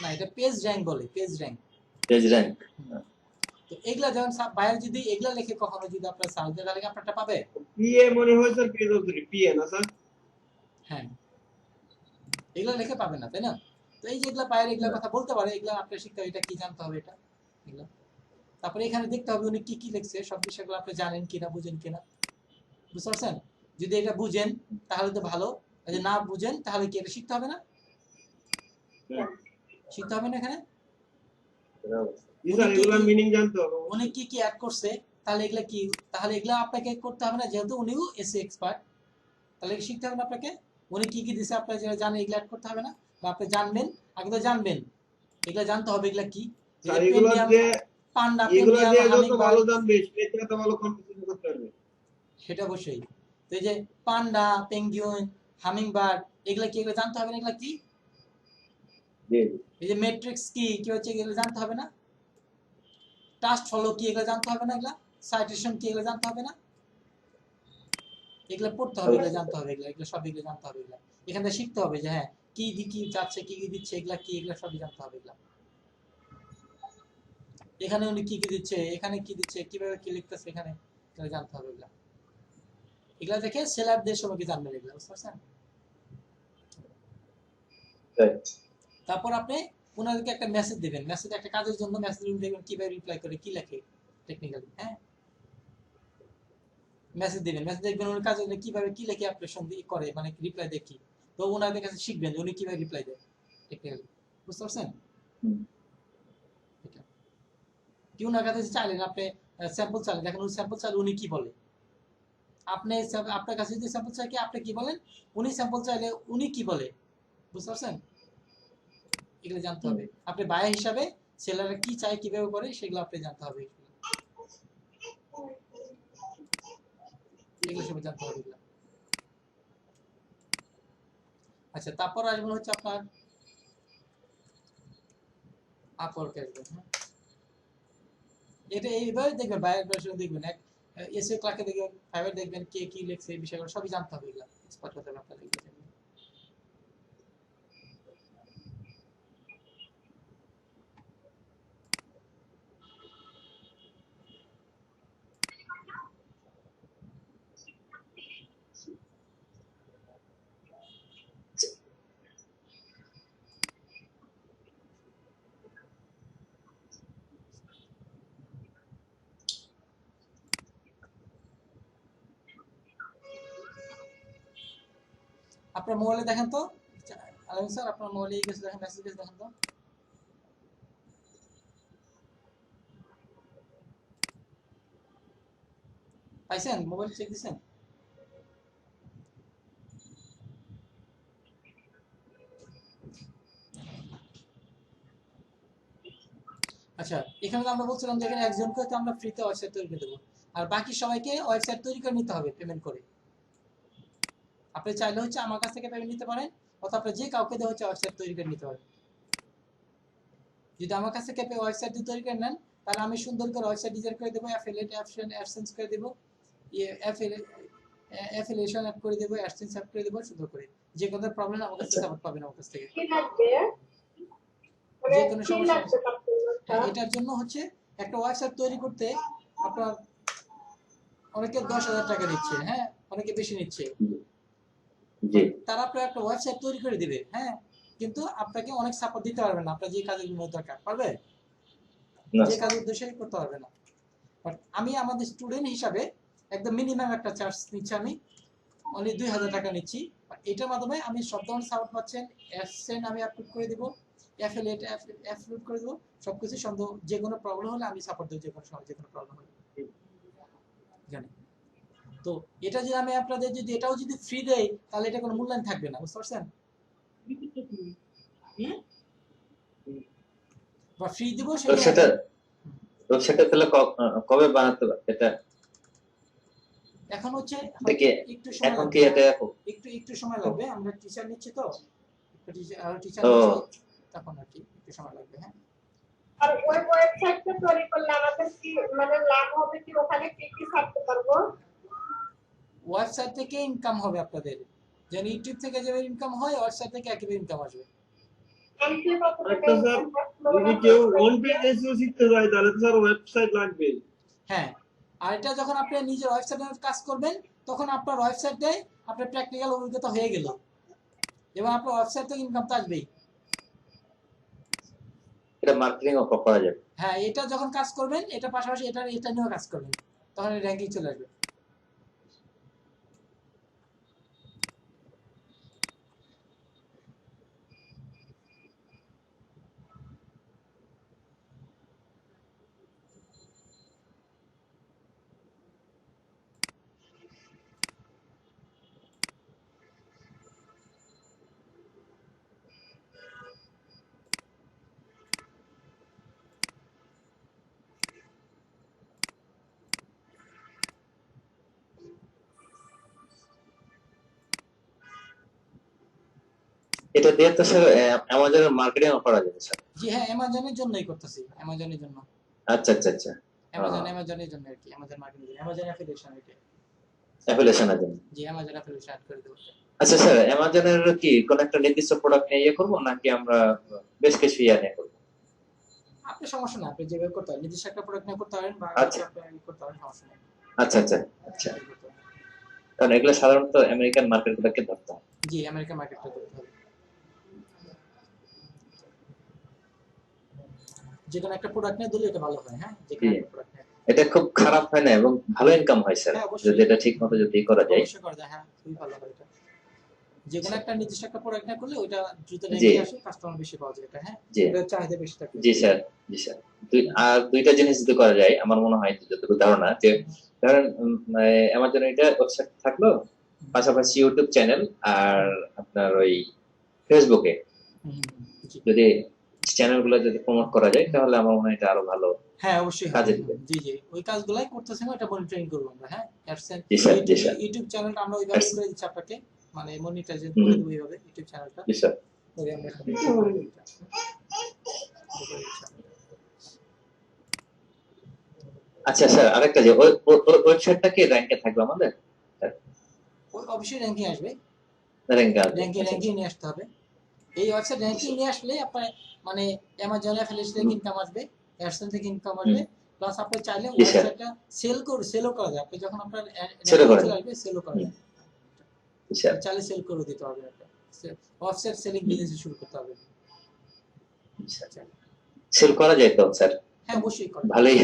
না, এটা পেজ র্যাঙ্ক বলে, পেজ র্যাঙ্ক। Page rank. তো এগুলা যেমন বাইরে যদি এগুলা লেখে কখনো যদি আপনার সার্চ দেয়, তাহলে কি আপনারটা পাবে? পিএ মনে হয় স্যার, পেজ অথরিটি পিএ না স্যার? হ্যাঁ, এগুলা লেখে পাবে না, তাই না? তো এই যে এগুলা বাইরে এগুলা কথা বলতে পারে, এগুলা আপনার শিখতে হবে, এটা কি জানতে হবে এটা, এগুলা। তারপরে এখানে দেখতে হবে উনি কি কি লিখছে, সব বিষয়গুলো আপনি জানেন কিনা, বুঝেন কিনা, বুঝতে পারছেন? যদি এটা বুঝেন তাহলে তো ভালো, আর যদি না বুঝেন তাহলে কি এটা শিখতে হবে না? শিখতে হবে না এখানে? জি উনি স্যার, কি এগুলা কি মিনিং জানতে হবে উনি অবশ্যই। কি কি অ্যাড করছে, তাহলে এগুলা কি, তাহলে এগুলা আপনাকে করতে হবে না, যেহেতু উনিও এসএ এক্সপার্ট, তাহলে শিখতে হবে না আপনাকে। উনি কি কি দিছে আপনার যেটা জানেন, এগুলা অ্যাড করতে হবে না, বা আপনি জানবেন, আগে তো জানবেন, এগুলা জানতে হবে, এগুলা কি, এই যে স্যার পেন্ডিয়াম, পান্ডা, এগুলা পেন্ডিয়াম, যে যত হামিং ভালো বার্ড, জানবে সে তত ভালো কম্পিটিশন করতে পারবে। সেটা অবশ্যই। তো এই যে পান্ডা, পেঙ্গুইন, হামিং বার্ড, এগুলা কি, এগুলো জানতে হবে না, এগুলা কি, জি এই যে ম্যাট্রিক্স কি হচ্ছে, এগুলো জানতে হবে না, টাস্ক ফলো কি, এগুলো জানতে হবে না, এগুলা সাইটেশন কি, এগুলো জানতে হবে না, এগুলো পড়তে হবে, এগুলো অবশ্যই জানতে স্যার। হবে, এগুলো এগুলো সব এগুলো জানতে হবে, এগুলো এখান থেকে শিখতে হবে যে হ্যাঁ কি কি যাচ্ছে, কি কি দিচ্ছে, এগুলা কি, এগুলো সবই জানতে হবে, এগুলা এখানে উনি কি কি দিচ্ছে, এখানে কি দিচ্ছে, কিভাবে কি লিখতেছে, এখানে এগুলো জানতে হবে, এগুলা এগুলা দেখে সেলারদের সময় কি জানবেন, এগুলো বুঝতে পারছেন? রাইট। তারপর আপনি ওনাদেরকে একটা মেসেজ দিবেন, মেসেজ একটা কাজের জন্য মেসেজ দেখবেন কিভাবে রিপ্লাই করে, কি লেখে টেকনিক্যালি, হ্যাঁ মেসেজ দিবেন, মেসেজ দেখবেন উনি কাজের জন্য কিভাবে কি লেখে অ্যাপ্লিকেশন করে, মানে রিপ্লাই দেখি। তো ওনাদের কাছে শিখবেন যে উনি কিভাবে রিপ্লাই দেয় টেকনিক্যালি, বুঝতে পারছেন? হুম। এটা কি ওনার কাছে চাইলেন আপনি স্যাম্পল চাইলেন, দেখেন উনি স্যাম্পল চাইলে উনি কি বলে, আপনি আপনার কাছে যদি স্যাম্পল চাই কি আপনি কি বলেন, উনি স্যাম্পল চাইলে উনি কি বলে, বুঝতে পারছেন? এগুলো জানতে হুম। হবে, আপনি বায়া হিসাবে সেলাররা কি চায়, কিভাবে করে, সেগুলো আপনি জানতে হবে, এগুলো সব জানতে হবে, এগুলো। আচ্ছা, তারপর আসবেন হচ্ছে আপনার আপওয়ার্কে আসবেন। হ্যাঁ, এটা এইভাবে দেখবেন, বায়োগ্রাফি দেখবেন, এক এসএ ক্লার্কে দেখবেন, ফাইবার দেখবেন কে কি লিখছে, এই বিষয়গুলো সবই জানতে হবে, এগুলা এক্সপার্ট হতে হবে আপনাদের লিখতে। আপনার মোবাইলে দেখেন তো আলম স্যার, আপনার মোবাইলে এই গেছে দেখেন, মেসেজ গেছে দেখেন তো। পাইছেন? মোবাইল চেক দিছেন? আচ্ছা, এখানে তো আমরা বলছিলাম যে এখানে একজনকে হয়তো আমরা ফ্রিতে ওয়েবসাইট তৈরি করে দেবো, আর বাকি সবাইকে ওয়েবসাইট তৈরি করে নিতে হবে পেমেন্ট করে। আপনি চাইলে হচ্ছে আমার কাছ থেকে পেমেন্ট নিতে পারেন, অথবা আপনি যে কাউকে দিয়ে হচ্ছে ওয়েবসাইট তৈরি করে নিতে পারেন। যদি আমার কাছ থেকে ওয়েবসাইট তৈরি করে নেন, তাহলে আমি সুন্দর করে ওয়েবসাইট ডিজাইন করে দেবো, অ্যাফিলিয়েট অ্যাডসেন্স করে দেবো, অ্যাফিলিয়েশন অ্যাড করে দেবো, অ্যাডসেন্স অ্যাড করে দেবো সুন্দর করে। যে কোনো প্রবলেম আমার কাছে সাপোর্ট পাবেন আমার কাছ থেকে। কি লাগবে? মানে যে কোনো কি সমস্যা। লাগবে আপনার? হ্যাঁ, এটার জন্য হচ্ছে একটা ওয়েবসাইট তৈরি করতে আপনার অনেকে 10,000 টাকা দিচ্ছে, হ্যাঁ, অনেকে বেশি নিচ্ছে। জি তারা আপনার একটা ওয়েবসাইট তৈরি করে দিবে, হ্যাঁ, কিন্তু আপনাকে অনেক সাপোর্ট দিতে পারবে না, আপনার যে কাজগুলো দরকার পারবে, না যে কাজ উদ্দেশ্যে করতে পারবে না। বাট আমি আমাদের স্টুডেন্ট হিসাবে একদম মিনিমাম একটা চার্জ নিচ্ছি, আমি অনলি 2,000 টাকা নিচ্ছি। এটার মাধ্যমে আমি সব ধরনের সাপোর্ট পাচ্ছেন, অ্যাডসেন্স আমি আপলোড করে দিব, অ্যাফিলিয়েট আপলোড করে দেবো, সবকিছু সুন্দর। যে কোনো প্রবলেম হলে আমি সাপোর্ট দেবো, যে কোনো সময় যে কোনো প্রবলেম হলে জানি। তো এটা যদি আমি আপনাদের যদি এটাও যদি ফ্রি দেই, তাহলে এটা কোনো মূল্যায়ন থাকবে না, বুঝতে পারছেন? বা ফ্রি দিব ওয়েবসাইটটা তাহলে কবে বানাতে হবে এটা? এখন হচ্ছে দেখি একটু সময় এখন লাগবে, কি এটা একটু সময় লাগবে, আমরা টিচার নিচ্ছি তো, টিচার ও নিচ্ছি, তখন আর কি একটু সময় লাগবে। হ্যাঁ, আর ওই ওয়েবসাইটটা তৈরি করলে আমাদের কি মানে লাভ হবে, কি ওখানে কি কি ছাড়তে পারবো? ওয়েবসাইট থেকে ইনকাম হবে আপনাদের, যেন ইউটিউব থেকে যেভাবে ইনকাম হয় ওয়েবসাইট থেকে একইভাবে ইনকাম আসবে। মান্থলি কত টাকা একটা স্যার, ইনকাম করতে যদি কেউ অন পেজ এসইও শিখতে চায় তাহলে তো স্যার ওয়েবসাইট লাগবে। হ্যাঁ, আর এটা যখন আপনি নিজের ওয়েবসাইটে কাজ করবেন, তখন আপনার ওয়েবসাইটে আপনার প্র্যাকটিক্যাল অভিজ্ঞতা হয়ে গেল, এবং আপনার ওয়েবসাইট থেকে ইনকাম তো আসবেই। এটা মার্কেটিং ও করা যাবে। হ্যাঁ, এটা যখন কাজ করবেন, এটা পাশাপাশি এটা নিয়েও কাজ করবেন, তখন র্যাঙ্কিং চলে আসবে। এটা দিয়ে তো স্যার অ্যামাজনের মার্কেটিং ও করা যাবে স্যার। জি হ্যাঁ, অ্যামাজনের জন্যই করতেছি, অ্যামাজনের জন্য। আচ্ছা আচ্ছা আচ্ছা, অ্যামাজনের জন্য আর কি, অ্যামাজন মার্কেটিং, অ্যামাজন অ্যাফিলিয়েশন এটা। অ্যাফিলিয়েশনের জন্য। জি, অ্যামাজন অ্যাফিলিয়েশন অ্যাড করে দেব। আচ্ছা স্যার, অ্যামাজনের কি কোন একটা নির্দিষ্ট প্রোডাক্ট নিয়ে ইয়ে করবো, নাকি আমরা বেশ কিছু ইয়ে নিয়ে করবো? আপনি সমস্যা না, আপনি যেভাবে করতে পারেন, নির্দিষ্ট একটা প্রোডাক্ট নিয়ে করতে পারেন, বা আচ্ছা আপনি করতে পারেন, সমস্যা নেই। আচ্ছা আচ্ছা আচ্ছা, কারণ এগুলো সাধারণত আমেরিকান মার্কেটগুলোকে ধরতে হয়। জি, আমেরিকান মার্কেটটা করতে হবে। যে কোনো একটা প্রোডাক্ট নিয়ে দিলে এটা ভালো হয়। হ্যাঁ, যে কোনো একটা প্রোডাক্ট নিয়ে এটা খুব খারাপ হয় না এবং ভালো ইনকাম হয় স্যার, হ্যাঁ, অবশ্যই। যদি এটা ঠিক মতো যদি করা যায়। অবশ্যই করা যায়, হ্যাঁ, খুবই ভালো হয় এটা। যে কোনো একটা নির্দিষ্ট একটা প্রোডাক্ট নিয়ে করলে ওইটা দ্রুত জি রেঞ্জে আসে, কাস্টমার বেশি পাওয়া যায় এটা। হ্যাঁ, জি এটা চাহিদা বেশি থাকে। জি স্যার, জি স্যার। আর দুইটা জিনিস যদি করা যায়, আমার মনে হয় যতটুকু ধারণা, যে ধরেন অ্যামাজন এটা ওয়েবসাইট থাকলো, পাশাপাশি ইউটিউব চ্যানেল, আর আপনার ওই ফেসবুকে জি যদি চ্যানেলগুলো যদি প্রমোট করা যায়, তাহলে আমার মনে হয় এটা আরো ভালো হ্যাঁ, অবশ্যই কাজে দিবে। জি জি, ওই কাজগুলাই করতেছেন, এটা মনিটরিং করব আমরা। হ্যাঁ, জি স্যার, জি স্যার। ইউটিউব চ্যানেলটা আমরা ওইভাবে করে দিচ্ছি আপনাকে, মানে মনিটাইজেশন করে দেবো এইভাবে ইউটিউব চ্যানেলটা জি স্যার। করে আমরা এখানে আচ্ছা স্যার, আরেকটা যে ওয়েবসাইটটা কি র্যাঙ্কে থাকবে আমাদের? ওই অবশ্যই র্যাঙ্কিং আসবে, র্যাঙ্কে আসবে। র্যাঙ্কিং নিয়ে আসতে হবে। এই ওয়েবসাইট র্যাঙ্কিং নিয়ে আসলে আপনার মানে অ্যামাজন অ্যাফিলিয়েট থেকে ইনকাম আসবে, অ্যাডসেন্স থেকে ইনকাম আসবে, প্লাস আপনি চাইলে জি স্যার। ওয়েবসাইটটা সেলও করা যায়। আপনি যখন আপনার সেলও করা চলে যায়। আসবে সেলও করা যায়, জি স্যার। চাইলে সেল করে দিতে হবে। একটা ওয়েবসাইট সেলিং বিজনেস শুরু করতে হবে। সেল করা যায় তো স্যার? হ্যাঁ অবশ্যই করে। ভালোই।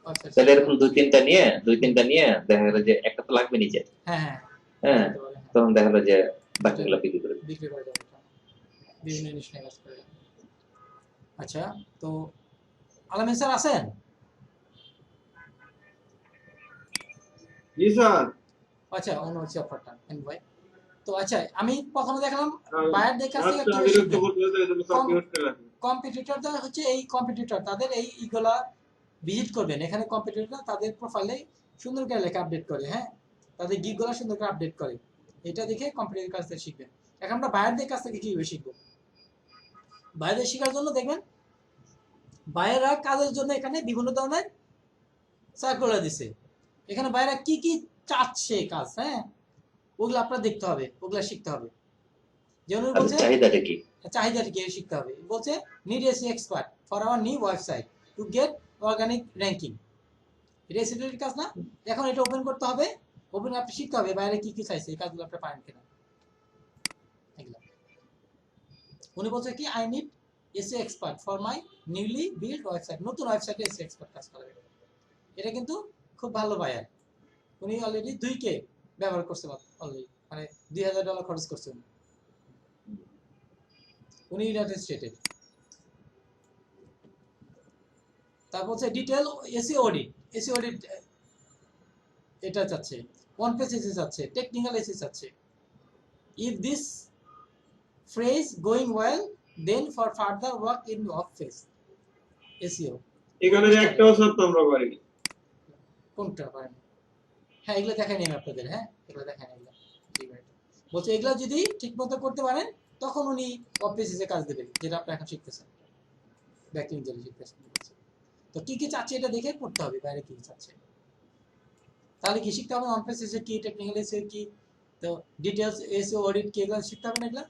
ওয়েবসাইট তাহলে এরকম দুই তিনটা নিয়ে দেখা গেল যে একটা তো লাগবে নিজে। হ্যাঁ হ্যাঁ হ্যাঁ, করতে পারে, হ্যাঁ। তখন দেখা গেল যে বাকিগুলো বিক্রি করে দিবে। বিক্রি করা যাবে এটা। বিভিন্ন জিনিস নিয়ে কাজ করে। আচ্ছা, তো আলামিন স্যার আছেন? জি স্যার। আচ্ছা, অন্য হচ্ছে অফারটা এনভয়। তো আচ্ছা, আমি প্রথমে দেখলাম বায়ারদের কাছ থেকে আচ্ছা, একটু আমি বেশি লক্ষ্য করতে চাই তুমি সব মিউট করে রাখো। কম্পিটিটরটা হচ্ছে এই কম্পিটিটর তাদের এইগুলা ভিজিট করবেন। এখানে কম্পিটিটর তাদের প্রোফাইলে সুন্দর করে লেখা আপডেট করে, হ্যাঁ, তাদের গিগগুলো সুন্দর করে আপডেট করে। এটা দেখে কম্পিটিটর কাছ থেকে শিখবেন। এখন আমরা বায়ারদের কাছ থেকে কিভাবে শিখবো? বায়ারদের শেখার জন্য দেখবেন বায়াররা কাজের জন্য এখানে বিভিন্ন ধরনের সার্কুলার দিছে। এখানে বায়াররা কি কি চাচ্ছে কাজ, হ্যাঁ, ওগুলো আপনার দেখতে হবে, ওগুলা শিখতে হবে। যেমন বলছে চাহিদাটা কি শিখতে হবে। বলছে need AC expert for our new website to get organic ranking. এটা এসির কাজ না? এখন এটা ওপেন করতে হবে, ওপেন আপনি শিখতে হবে বাইরে কি কি চাইছে, এই কাজগুলো আপনি পারেন কিনা। এগুলা উনি বলছে কি I need AC expert for my newly build website. নতুন ওয়েবসাইটে এসি এক্সপার্ট কাজ করে। এটা কিন্তু খুব ভালো বায়ার। উনি অলরেডি 2K ব্যবহার করছে অলরেডি, মানে $2000 খরচ করছে উনি ইউনাইটেড স্টেটে। তারপর হচ্ছে ডিটেল এসি অডিট এটা চাচ্ছে, ওয়ান পেজ এসি চাচ্ছে, টেকনিক্যাল এসি চাচ্ছে। If this phrase going well then for further work in of phase SEO. এখানে একটাও শর্ত আমরা করিনি। কোনটা পারেন? হ্যাঁ, এগুলো দেখাই নিন আপনাদের। হ্যাঁ, এগুলো দেখাই এগুলো ঠিক আছে। বলছে এগুলো যদি ঠিকমতো করতে পারেন তখন উনি অফ পেজে কাজ দেবেন, যেটা আপনি এখন শিখতেছেন, ব্যাকলিংক যেটা শিখতেছেন। তো কি কি চাচ্ছে এটা দেখে পড়তে হবে, বাইরে কি চাচ্ছে। তাহলে কি শিখতে হবে অন পেজ এসে কি, টেকনিক্যাল এসে কি, তো ডিটেইলস এসে অডিট কি, এগুলো শিখতে হবে না।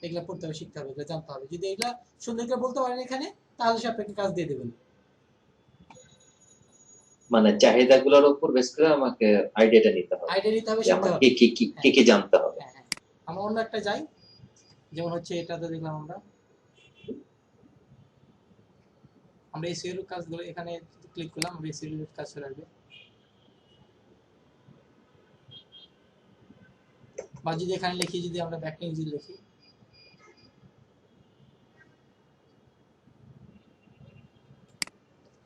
এগুলা পড়তে হবে, শিখতে হবে, এগুলো জানতে হবে। যদি এগুলা সুন্দর করে বলতে পারেন এখানে, তাহলে সে আপনাকে কাজ দিয়ে দেবেন। মানে চাহিদাগুলোর উপর বেস করে আমাকে আইডিয়াটা নিতে হবে, আইডিয়া নিতে হবে, যে শিখতে আমার হবে। কি জানতে হবে। হ্যাঁ হ্যাঁ, আমরা অন্য একটা যাই, যেমন হচ্ছে এটাতে দেখলাম আমরা এসইও এর কাজগুলো এখানে ক্লিক করলাম, আমরা এসইও এর কাজ চলে আসবে। বা যদি এখানে লিখি, যদি আমরা ব্যাকলিংক যদি লিখি,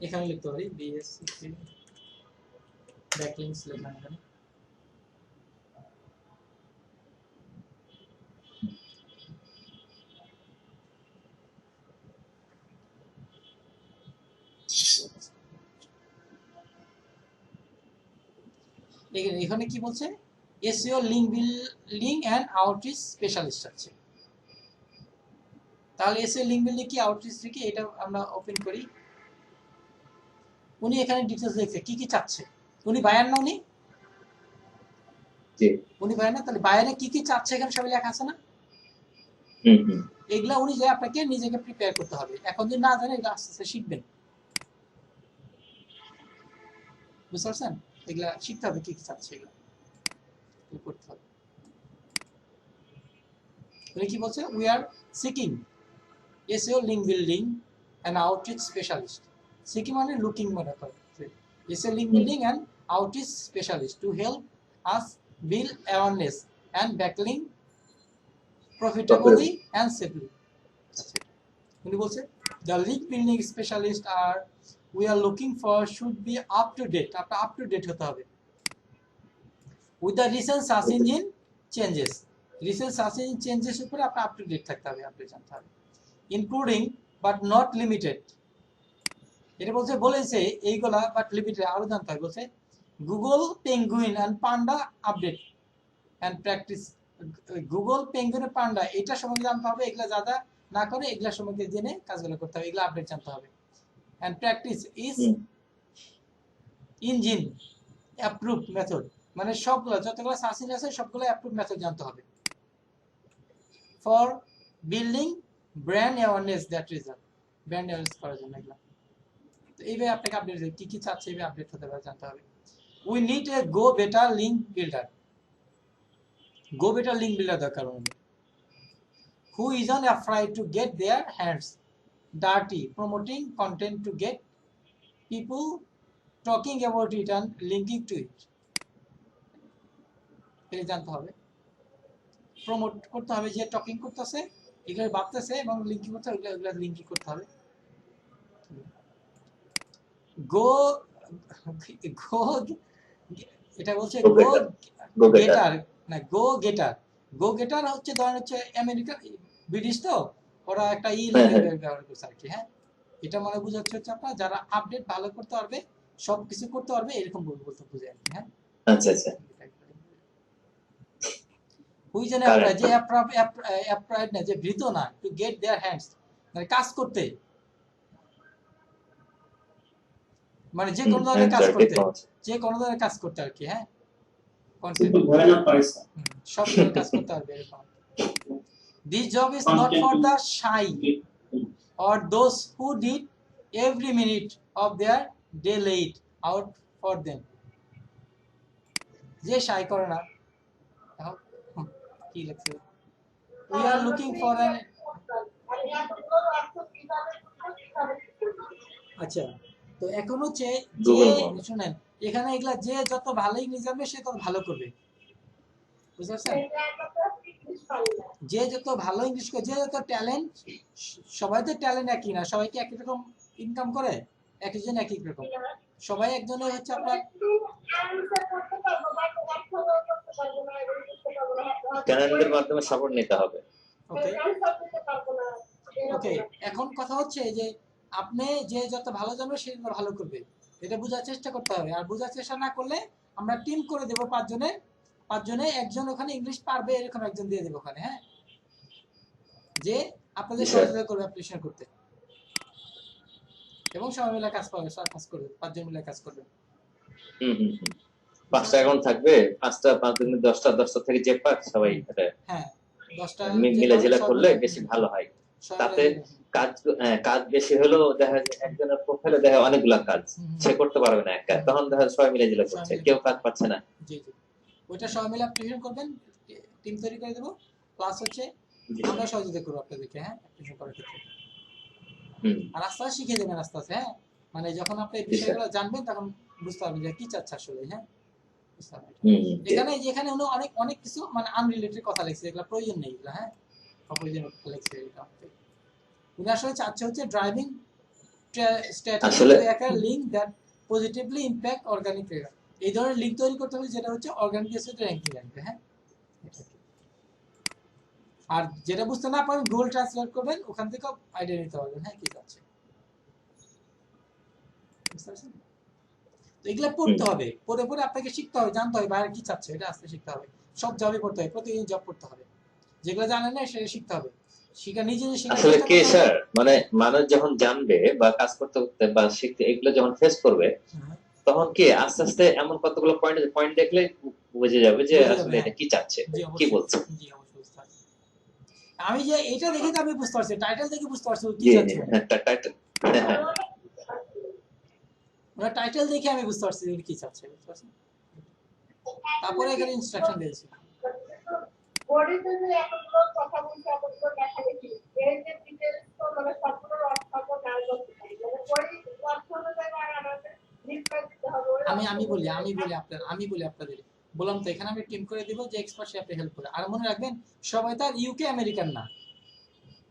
এখানে লিখতে পারি বিএসসি ব্যাকলিংকস লিখলাম এখানে। এখানে কি বলছে? SEO link and outreach specialist আছে। তাহলে এসইও লিঙ্ক বিল্ডিং কি, আউটরিচ কি, এটা আমরা ওপেন করি। উনি এখানে ডিটেইলস লিখছে কি কি চাচ্ছে। উনি বায়ার না? উনি বায়ার না? তাহলে বায়ারে কি কি চাচ্ছে এখানে সবই লেখা আছে না? এগুলা উনি যে আপনাকে নিজেকে প্রিপেয়ার করতে হবে। এখন যদি না জানেন, এটা আস্তে আস্তে শিখবেন। বুঝতে পারছেন? এগুলা শিখতে হবে কি কি চাচ্ছে, এগুলা করতে হবে। উনি কি বলছে? We are seeking SEO link building and outreach specialist. Seeking মানে লুকিং মানে করে। SEO link building and outreach specialist to help us build awareness and backlink profitably and safely. উনি বলছে the link building specialist are we are looking for should be up to date. আপনার up to date হতে হবে with the recent search engine changes. Recent search engine changes উপরে আপনার up to date থাকতে হবে, আপনি জানতে হবে, including but not limited. এটা বলেছে এইগুলা বাট লিমিটেড আরো জানতে হবে। বলছে Google Penguin and Panda update and practice Google Penguin Panda এটা সম্বন্ধে জানতে হবে, এগুলা যারা না করে এগুলা সম্বন্ধে জেনে কাজগুলো করতে হবে, এগুলা আপডেট জানতে হবে। and practice is engine approve method, মানে সবগুলো যতগুলো সার্চ ইঞ্জিন আছে সবগুলো অ্যাপ্রুভ মেথড জানতে হবে for building brand awareness that result, brand awareness করার জন্য এগুলো। তো এইভাবে আপনাকে আপডেট কি কি চাচ্ছে এইভাবে আপডেট হতে পারে জানতে হবে। We need a go better link builder, go better link builder দরকার আমাদের। Who is on afraid to get their hands dirty promoting content to get people talking about it and linking to it, এটা জানতে হবে। প্রমোট করতে হবে, যে টকিং করতেছে এগুলো ভাবতেছে এবং লিঙ্কিং করতে হবে, এগুলো লিঙ্কিং করতে হবে। গো গো এটা বলছে গো গেটার না, গো গেটার। গো গেটার হচ্ছে ধরেন হচ্ছে আমেরিকা ব্রিটিশ, তো ওরা একটা ব্যবহার করছে আর কি। হ্যাঁ, এটা মানে বোঝাচ্ছে হচ্ছে আপনার যারা আপডেট ভালো করতে পারবে, সবকিছু করতে পারবে, এরকম বলতে বোঝে আর কি। হ্যাঁ, আচ্ছা আচ্ছা। হুই যেন যে অ্যাপ্রাইড না, যে ভীত না, টু গেট দেয়ার হ্যান্ডস মানে কাজ করতে, মানে যে কোনো ধরনের কাজ করতে, যে কোনো ধরনের কাজ করতে আর কি। হ্যাঁ, সব ধরনের কাজ করতে পারবে এরকম। This job is not for the shy or those who did every minute of their day laid out for them. যে shy করে না, কি লিখছে, we are looking for an, আচ্ছা। তো এখন হচ্ছে যে শুনেন এখানে এগুলা যে যত ভালো ইংরেজি জানবে সে তত ভালো করবে, বুঝতে পারছেন? যে যত ভালো ইংলিশ করে, যে যত ট্যালেন্ট, সবাই তো ট্যালেন্ট একই না, সবাইকে একই রকম ইনকাম করে, একজন এক এক রকম, সবাই একজনের হচ্ছে আপনার চ্যানেলের মাধ্যমে সাপোর্ট নিতে হবে। ওকে ওকে, এখন কথা হচ্ছে যে আপনি যে যত ভালো জানবে সে তত ভালো করবে, এটা বোঝার চেষ্টা করতে হবে। আর বোঝার চেষ্টা না করলে আমরা টিম করে দেবো পাঁচজনে একজন ওখানে ইংলিশ পারবে এরকম একজন দিয়ে দেবো ওখানে। হ্যাঁ, যে আপনাদের সহযোগিতা করবে অ্যাপ্লিকেশন করতে, এবং সবাই মিলে কাজ করবে, পাঁচজন মিলে কাজ করবে। পাঁচটা অ্যাকাউন্ট থাকবে, পাঁচটা 10টা থেকে যে পাক সবাই এটা হ্যাঁ 10টা মিলাজিলা করলে বেশি ভালো হয়। তাতে কাজ বেশি হলেও দেখা যায় একজনের প্রোফাইলে দেখা অনেকগুলা কাজ সে করতে পারবে না একা, তখন দেখা সবাই মিলাজিলা করছে, কেউ কাজ পাচ্ছে না। জি জি, ওইটা সবাই মিলে অ্যাপ্লিকেশন করবেন, টিম তৈরি করে দেবো, প্লাস হচ্ছে আমরা সহযোগিতা করবো আপনাদেরকে। হ্যাঁ, অ্যাপ্লিকেশন করার ক্ষেত্রে আর আস্তে আস্তে শিখে দেবেন আস্তে আস্তে। হ্যাঁ, মানে যখন আপনি এই বিষয়গুলো জানবেন তখন বুঝতে পারবেন যে কি চাচ্ছে আসলে। হ্যাঁ, এখানে অনেক অনেক কিছু মানে আনরিলেটেড কথা লিখছে, এগুলো প্রয়োজন নেই, এগুলো হ্যাঁ অপ্রয়োজনীয় কথা লিখছে। এটা উনি আসলে চাচ্ছে হচ্ছে ড্রাইভিং স্ট্র্যাটেজি টু একটা link that positively impact organic রেগার, এই ধরনের লিংক তৈরি করতে হবে যেটা হচ্ছে অর্গানিক এর সাথে র্যাঙ্কিং আনবে। হ্যাঁ, আর যেটা বুঝতে না পারেন গুগল ট্রান্সলেট করবেন, ওখান থেকে আইডিয়া নিতে পারবেন। হ্যাঁ, কি যাচ্ছে তো এগুলা পড়তে হবে, পড়ে আপনাকে শিখতে হবে, জানতে হবে বাইরে কি চাচ্ছে, এটা আস্তে শিখতে হবে। সব জবই করতে হবে, প্রতিদিন জব করতে হবে, যেগুলো জানেন না সেটা শিখতে হবে। শিখা নিজে আসলে কি স্যার, মানে মানুষ যখন জানবে বা কাজ করতে করতে বা শিখতে এগুলো যখন ফেস করবে, তখন কি আস্তে আস্তে এমন কতগুলো পয়েন্ট দেখলে বুঝে যাবে যে আসলে এটা কি চাচ্ছে, কি বলছে। আমি যে এটা দেখে তো আমি বুঝতে পারছি, টাইটেল দেখে বুঝতে পারছি কি চাচ্ছে, টাইটেল ওরা টাইটেল দেখে আমি বুঝতে পারছি উনি কি চাচ্ছে, বুঝতে পারছেন? তারপরে এখানে ইনস্ট্রাকশন দিয়েছি। বোর্ডে যে এতগুলো কথা বলছে, এতগুলো লেখা দেখি, এর যে ডিটেইলস তো মানে সবগুলো অর্থ না করতে পারি, মানে পরে অর্থ অনুযায়ী আমাদের রিপ্লাই দিতে হবে। আমি বলি আপনাদের বললাম তো এখানে আমি টিম করে দিব যে এক্সপার্ট সে আপনি হেল্প করে। আর মনে রাখবেন সবাই তার ইউকে আমেরিকান না,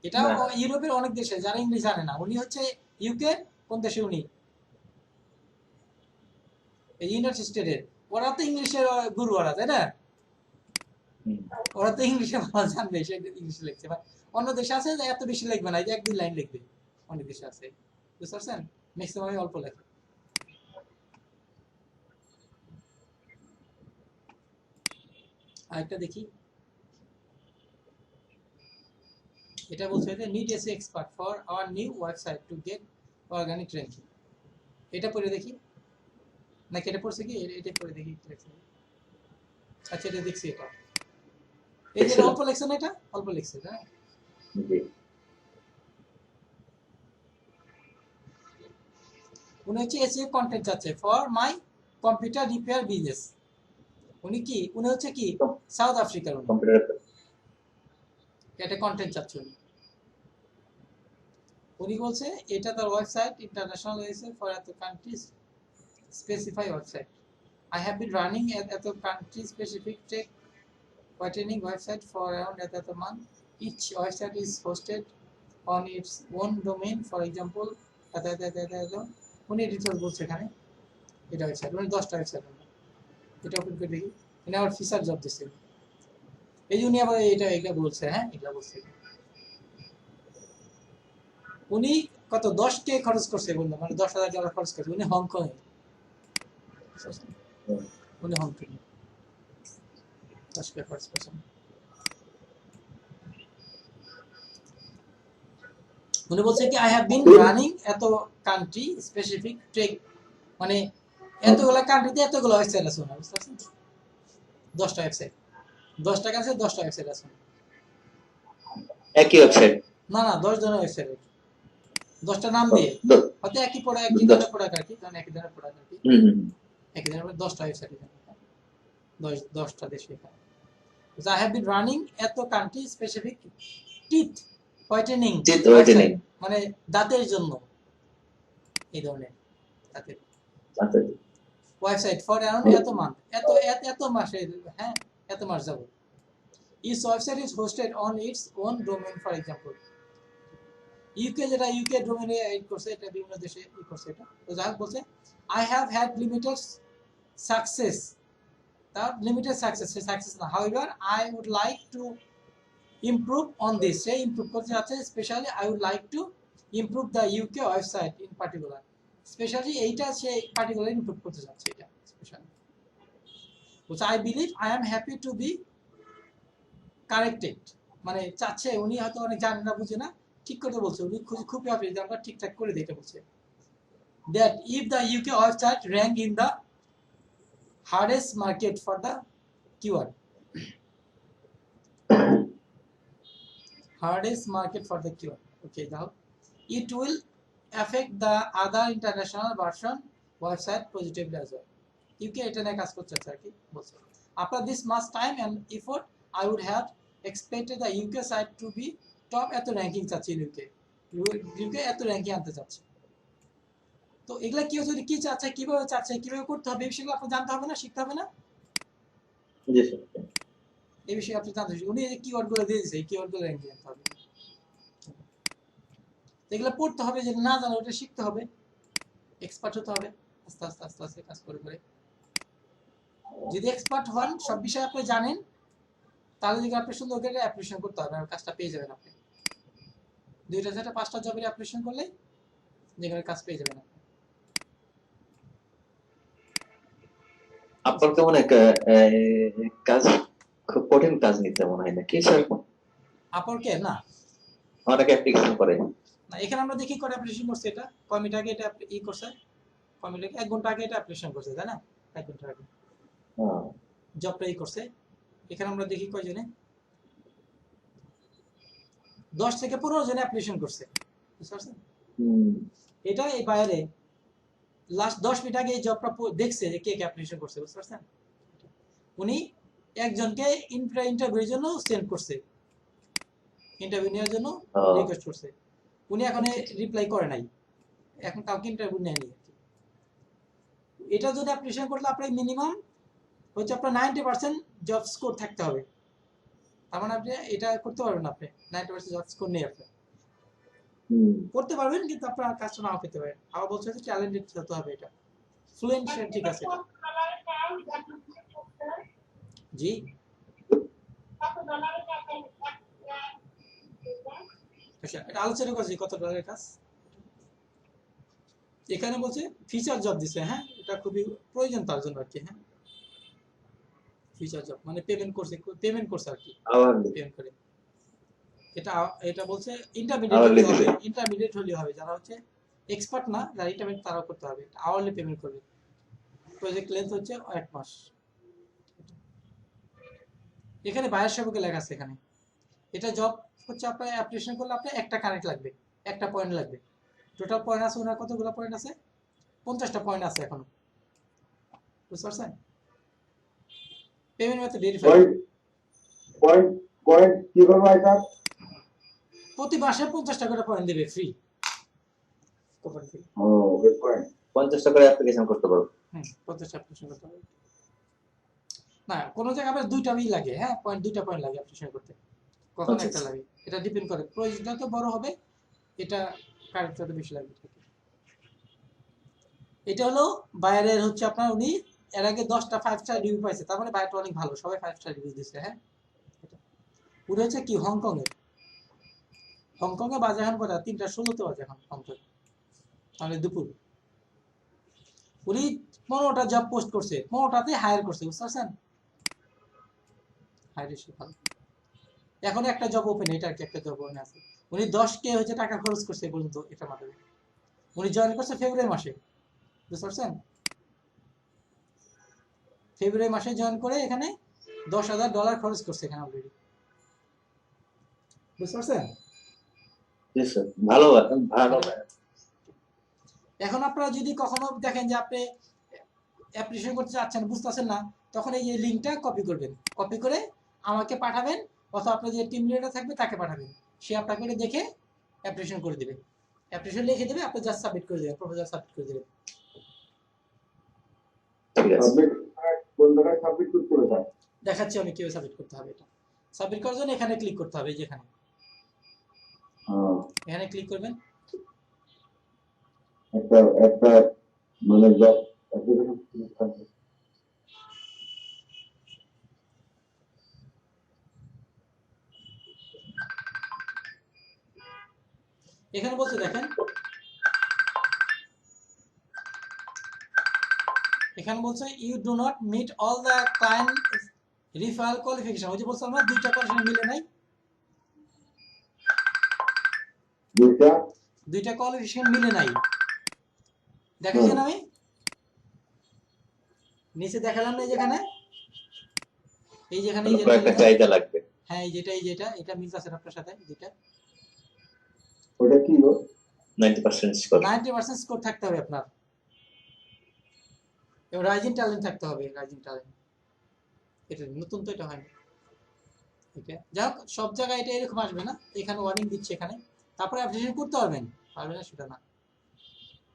এটা ইউরোপের অনেক দেশে যারা ইংলিশ জানে না, উনি হচ্ছে ইউকে কোন দেশে, উনি ইউনাইটেড স্টেটের, ওরা তো ইংলিশের গুরু, ওরা তাই না, ওরা তো ইংলিশে ভালো জানবে, সে ইংলিশে লিখছে। অন্য দেশে আছে এত বেশি লিখবে না, এক দুই লাইন লিখবে, অনেক দেশে আছে, বুঝতে পারছেন, ম্যাক্সিমাম অল্প লেখে। আরেকটা দেখি, এটা বলছে যে need SEO expert for our new website to get organic ranking. এটা পড়ে দেখি, নাকি এটা পড়ছে কি, এটা পড়ে দেখি কি লেখছে। আচ্ছা এটা দেখছি, এটা এই যে অল্প লেখছে না, এটা অল্প লেখছে, হ্যাঁ। জি উনি হচ্ছে এসইও কন্টেন্ট চাচ্ছে for my computer repair business. উনি কি, উনি হচ্ছে কি সাউথ আফ্রিকার, উনি কম্পিউটার এটা কন্টেন্ট চাচ্ছে উনি। উনি বলছে এটা তার ওয়েবসাইট ইন্টারন্যাশনাল হয়েছে ফর এত countries specify website. I have been running at a country specific tech whitening website for around at a month. Each website is hosted on its own domain. For example, উনি ডিটেলস বলছে এখানে, এটা ওয়েবসাইট উনি 10টা ওয়েবসাইট, এটা ওপেন করে দেখি। উনি আবার ফিচার জব দিচ্ছে, এই যে উনি আবার এটা বলছে, হ্যাঁ এগুলা বলছে। উনি কত 10K খরচ করছে বললো, মানে $10,000 খরচ করছে। উনি হংকংয়ে, উনি হংকং 10K খরচ করছেন। উনি বলছে কি আই হ্যাভ বিন রানিং এত কান্ট্রি স্পেসিফিক ট্রেক, মানে এতগুলা কান্ট্রিতে এতগুলো ওয়েবসাইট আছে, বুঝতে পারছেন? 10টা ওয়েবসাইট, 10টা কাছে 10টা ওয়েবসাইট আছে, একই ওয়েবসাইট, না 10 জনের ওয়েবসাইট, 10টা নাম দিয়ে, হয়তো একই পড়া, একই ধরনের প্রোডাক্ট আর কি, কারণ একই ধরনের প্রোডাক্ট আর কি, একই ধরনের 10টা ওয়েবসাইট, 10টা দেশে। I have been running এত কান্ট্রি স্পেসিফিক টিথ হোয়াইটেনিং, মানে দাঁতের জন্য, এই ধরনের দাঁতের ওয়েবসাইট ফর অ্যারাউন্ড এত মান্থ, এত মাসে, হ্যাঁ এত মাস যাব। Each website is hosted on its own domain, for example. UK যেটা ইউকে ডোমেইনে এড করছে, এটা বিভিন্ন দেশে ই করছে এটা। তো যাই হোক বলছে I have had limited success, তার লিমিটেড সাকসেস না, however I would like to improve on this, say improve করতে যাচ্ছে, specially I would like to improve the UK website in particular, specially এইটা সে পার্টিকুলার ইমপ্রুভ করতে যাচ্ছে, এটা স্পেশালি বলছে I believe I am happy to be corrected, মানে চাচ্ছে উনি হয়তো অনেক জানে না, বুঝে না, ঠিক করতে বলছে উনি, খুব হ্যাপি যে আমরা ঠিকঠাক করে দিতে বলছে। that if the UK website rank in the hardest market for the keyword, hardest market for the keyword, okay, now it will affect the other international version website positively as well. UK এটা নিয়ে কাজ করছে আর কি বলছে। After this much time and effort, I would have expected the UK site to be top এত র্যাঙ্কিং চাচ্ছে, UK এত র্যাঙ্কিং আনতে চাচ্ছে। তো এগুলা কি হচ্ছে, কি চাচ্ছে, কিভাবে চাচ্ছে, কিভাবে করতে হবে, এই বিষয়গুলো আপনার জানতে হবে না, শিখতে হবে না? জি স্যার, এই বিষয়ে আপনি জানতে হবে। উনি এই কিওয়ার্ড গুলো দিয়ে দিয়েছে, এই কিওয়ার্ড গুলো র্যাঙ্ক দিতে হবে, এগুলো পড়তে হবে, যেটা না জানো ওটা শিখতে হবে, এক্সপার্ট হতে হবে, আস্তে আস্তে আস্তে আস্তে কাজ করে করে। যদি এক্সপার্ট হন, সব বিষয়ে আপনি জানেন, তাহলে যদি আপনি সুন্দর করে অ্যাপ্লিকেশন করতে হবে, আর কাজটা পেয়ে যাবেন আপনি। 2টা 4টা 5টা জবের অ্যাপ্লিকেশন করলে যেখানে কাজ পেয়ে যাবেন আপনি। আপনার কেমন এক কাজ, খুব কঠিন কাজ নিতে মনে হয় না কি স্যার? আপরকে না, অনেকে অ্যাপ্লিকেশন করে না এখানে আমরা দেখি করে অ্যাপ্লিকেশন করছে, এটা কয় মিনিট আগে এটা ই করছে, কয় মিনিট আগে, 1 ঘন্টা আগে এটা অ্যাপ্লিকেশন করছে, তাই না? 1 ঘন্টা আগে জবটা ই করছে। এখানে আমরা দেখি কয়জনে, 10 থেকে 15 জনে অ্যাপ্লিকেশন করছে, বুঝতে পারছেন? এটা এই বাইরে লাস্ট 10 মিনিট আগে এই জবটা দেখছে যে কে কে অ্যাপ্লিকেশন করছে, বুঝতে পারছেন? উনি একজনকে ইন্টারভিউর জন্য সেন্ড করছে, ইন্টারভিউ নেওয়ার জন্য রিকোয়েস্ট করছে, উনি এখন রিপ্লাই করে নাই, এখন কাউকে ইন্টারভিউ নেয়নি। এটা যদি অ্যাপ্লিকেশন করলে আপনার মিনিমাম হচ্ছে আপনার 90% জব স্কোর থাকতে হবে, তার মানে আপনি এটা করতে পারবেন, আপনি 90% জব স্কোর নেই, আপনি করতে পারবেন, কিন্তু আপনার কাজটা নাও পেতে পারেন। আবার বলছে যে ট্যালেন্টেড হতে হবে, এটা ফ্লুয়েন্ট, ঠিক আছে জি। আচ্ছা, এটা আলোচনা করছি কত ডলারের কাজ। এখানে বলছে ফিচার জব দিছে, হ্যাঁ এটা খুবই প্রয়োজন তার জন্য আর কি, হ্যাঁ ফিউচার জব মানে পেমেন্ট করছে আর কি, আওয়ারলি পেমেন্ট করে। এটা এটা বলছে আওয়ারলি দিবে। ইন্টারমিডিয়েট হলে হবে, যারা হচ্ছে এক্সপার্ট না, যারা ইন্টারমিডিয়েট তারাও করতে হবে, আওয়ারলি পেমেন্ট করবে। প্রজেক্ট লেন্থ হচ্ছে 1 মাস। এখানে বায়ার সেবকে লেখা আছে এখানে। এটা জব হচ্ছে আপনার অ্যাপ্লিকেশন করলে আপনার একটা কানেক্ট লাগবে, একটা পয়েন্ট লাগবে। টোটাল পয়েন্ট আছে ওনার, কতগুলো পয়েন্ট আছে? 50টা পয়েন্ট আছে এখনো, বুঝতে পারছেন? Payment method verify. Point point কিভাবে হয় স্যার? প্রতি মাসে 50টা করে পয়েন্ট দেবে ফ্রি কোম্পানি থেকে। ও ওই পয়েন্ট 50 টাকা অ্যাপ্লিকেশন করতে পারবো। 50টা অ্যাপ্লিকেশন করতে হবে না, কোনো জায়গায় আবার দুইটাই লাগে, হ্যাঁ পয়েন্ট, দুইটা পয়েন্ট লাগে অ্যাপ্লিকেশন করতে, কখনো আচ্ছা, একটা লাগে। এটা ডিপেন্ড করে, প্রয়োজনটা তো বড় হবে, এটা কারেক্টটা বেশি লাগবে। এটা হলো বাইরের হচ্ছে আপনার, উনি এর আগে 10টা 5 স্টার রিভিউ পাইছে, তার মানে বাইরেটা অনেক ভালো, সবাই 5 স্টার রিভিউ দিচ্ছে। হ্যাঁ উনি হচ্ছে কি হংকং এর, হংকং এ বাজে এখন কটা? 3টা 16 বাজে এখন হংকং, মানে দুপুর। উনি 15টা জব পোস্ট করছে, 15টাতে হায়ার করছে, বুঝতে পারছেন? হায়ার রেশিও ভালো। এখন একটা জব ওপেন, এটা একটা জব ওপেন আছে। উনি 10K হচ্ছে টাকা খরচ করছে এই পর্যন্ত এটা মাধ্যমে। উনি জয়েন করছে ফেব্রুয়ারি মাসে, বুঝতে পারছেন? ফেব্রুয়ারি মাসে জয়েন করে এখানে $10,000 খরচ করছে এখানে অলরেডি, বুঝতে পারছেন? জি স্যার, ভালো ভালো। এখন আপনারা যদি কখনো দেখেন যে আপনি অ্যাপ্লিকেশন করতে চাচ্ছেন, বুঝতেছেন না, তখন এই যে লিঙ্কটা কপি করবেন, কপি করে আমাকে পাঠাবেন, অথবা আপনার যে টিম লিডার থাকবে তাকে পাঠাবেন, সে আপনাকে দেখে অ্যাপ্লিকেশন করে দিবে, অ্যাপ্লিকেশন লিখে দেবে, আপনি জাস্ট সাবমিট করে দেবেন, প্রপোজাল সাবমিট করে দেবেন। ঠিক আছে। সাবমিট কোন জায়গায় সাবমিট করতে হবে স্যার? দেখাচ্ছি আমি কিভাবে সাবমিট করতে হবে। এটা সাবমিট করার জন্য এখানে ক্লিক করতে হবে, যেখানে এখানে ক্লিক করবেন। একটা একটা মানে জব অ্যাপ্লিকেশন। এখানে বলছে দেখেন, এখানে বলছে you do not meet all the client referral qualification. ওই যে বলছিলাম না, দুইটা কোয়ালিফিকেশন মিলে নাই, দুইটা কোয়ালিফিকেশন মিলে নাই। দেখাচ্ছেন আমি নিচে দেখালাম না, যেখানে এই যেখানে এই কয়েকটা চাহিদা লাগবে। হ্যাঁ এই যেটা এটা মিল আছে আপনার সাথে, যেটা ওটা কি গো? 90% স্কোর। 90% স্কোর থাকতে হবে আপনার, এবং রাইজিং ট্যালেন্ট থাকতে হবে, রাইজিং ট্যালেন্ট। এটা নতুন তো, এটা হয়নি। ওকে, যাই হোক, সব জায়গায় এটা এরকম আসবে না, এখানে ওয়ার্নিং দিচ্ছে এখানে, তারপরে অ্যাপ্লিকেশন করতে পারবেন না সেটা না,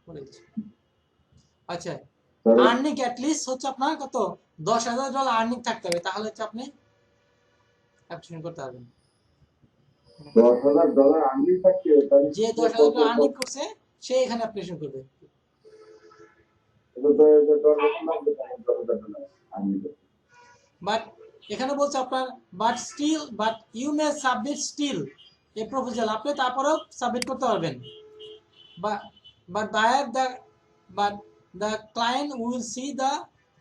বলে দিচ্ছি। আচ্ছা, আর্নিং অ্যাট লিস্ট হচ্ছে আপনার কত? $10,000 আর্নিং থাকতে হবে, তাহলে হচ্ছে আপনি অ্যাপ্লিকেশন করতে পারবেন। $10,000 আর্নিং থাকতে হবে, তাহলে যে $10,000 আর্নিং করছে সে এখানে অ্যাপ্লিকেশন করবে। এটা তো $10,000 লাগবে, $10,000 আর্নিং করতে। বাট এখানে বলছে আপনার but you may submit still a proposal, আপনি তারপরেও সাবমিট করতে পারবেন। But the client will see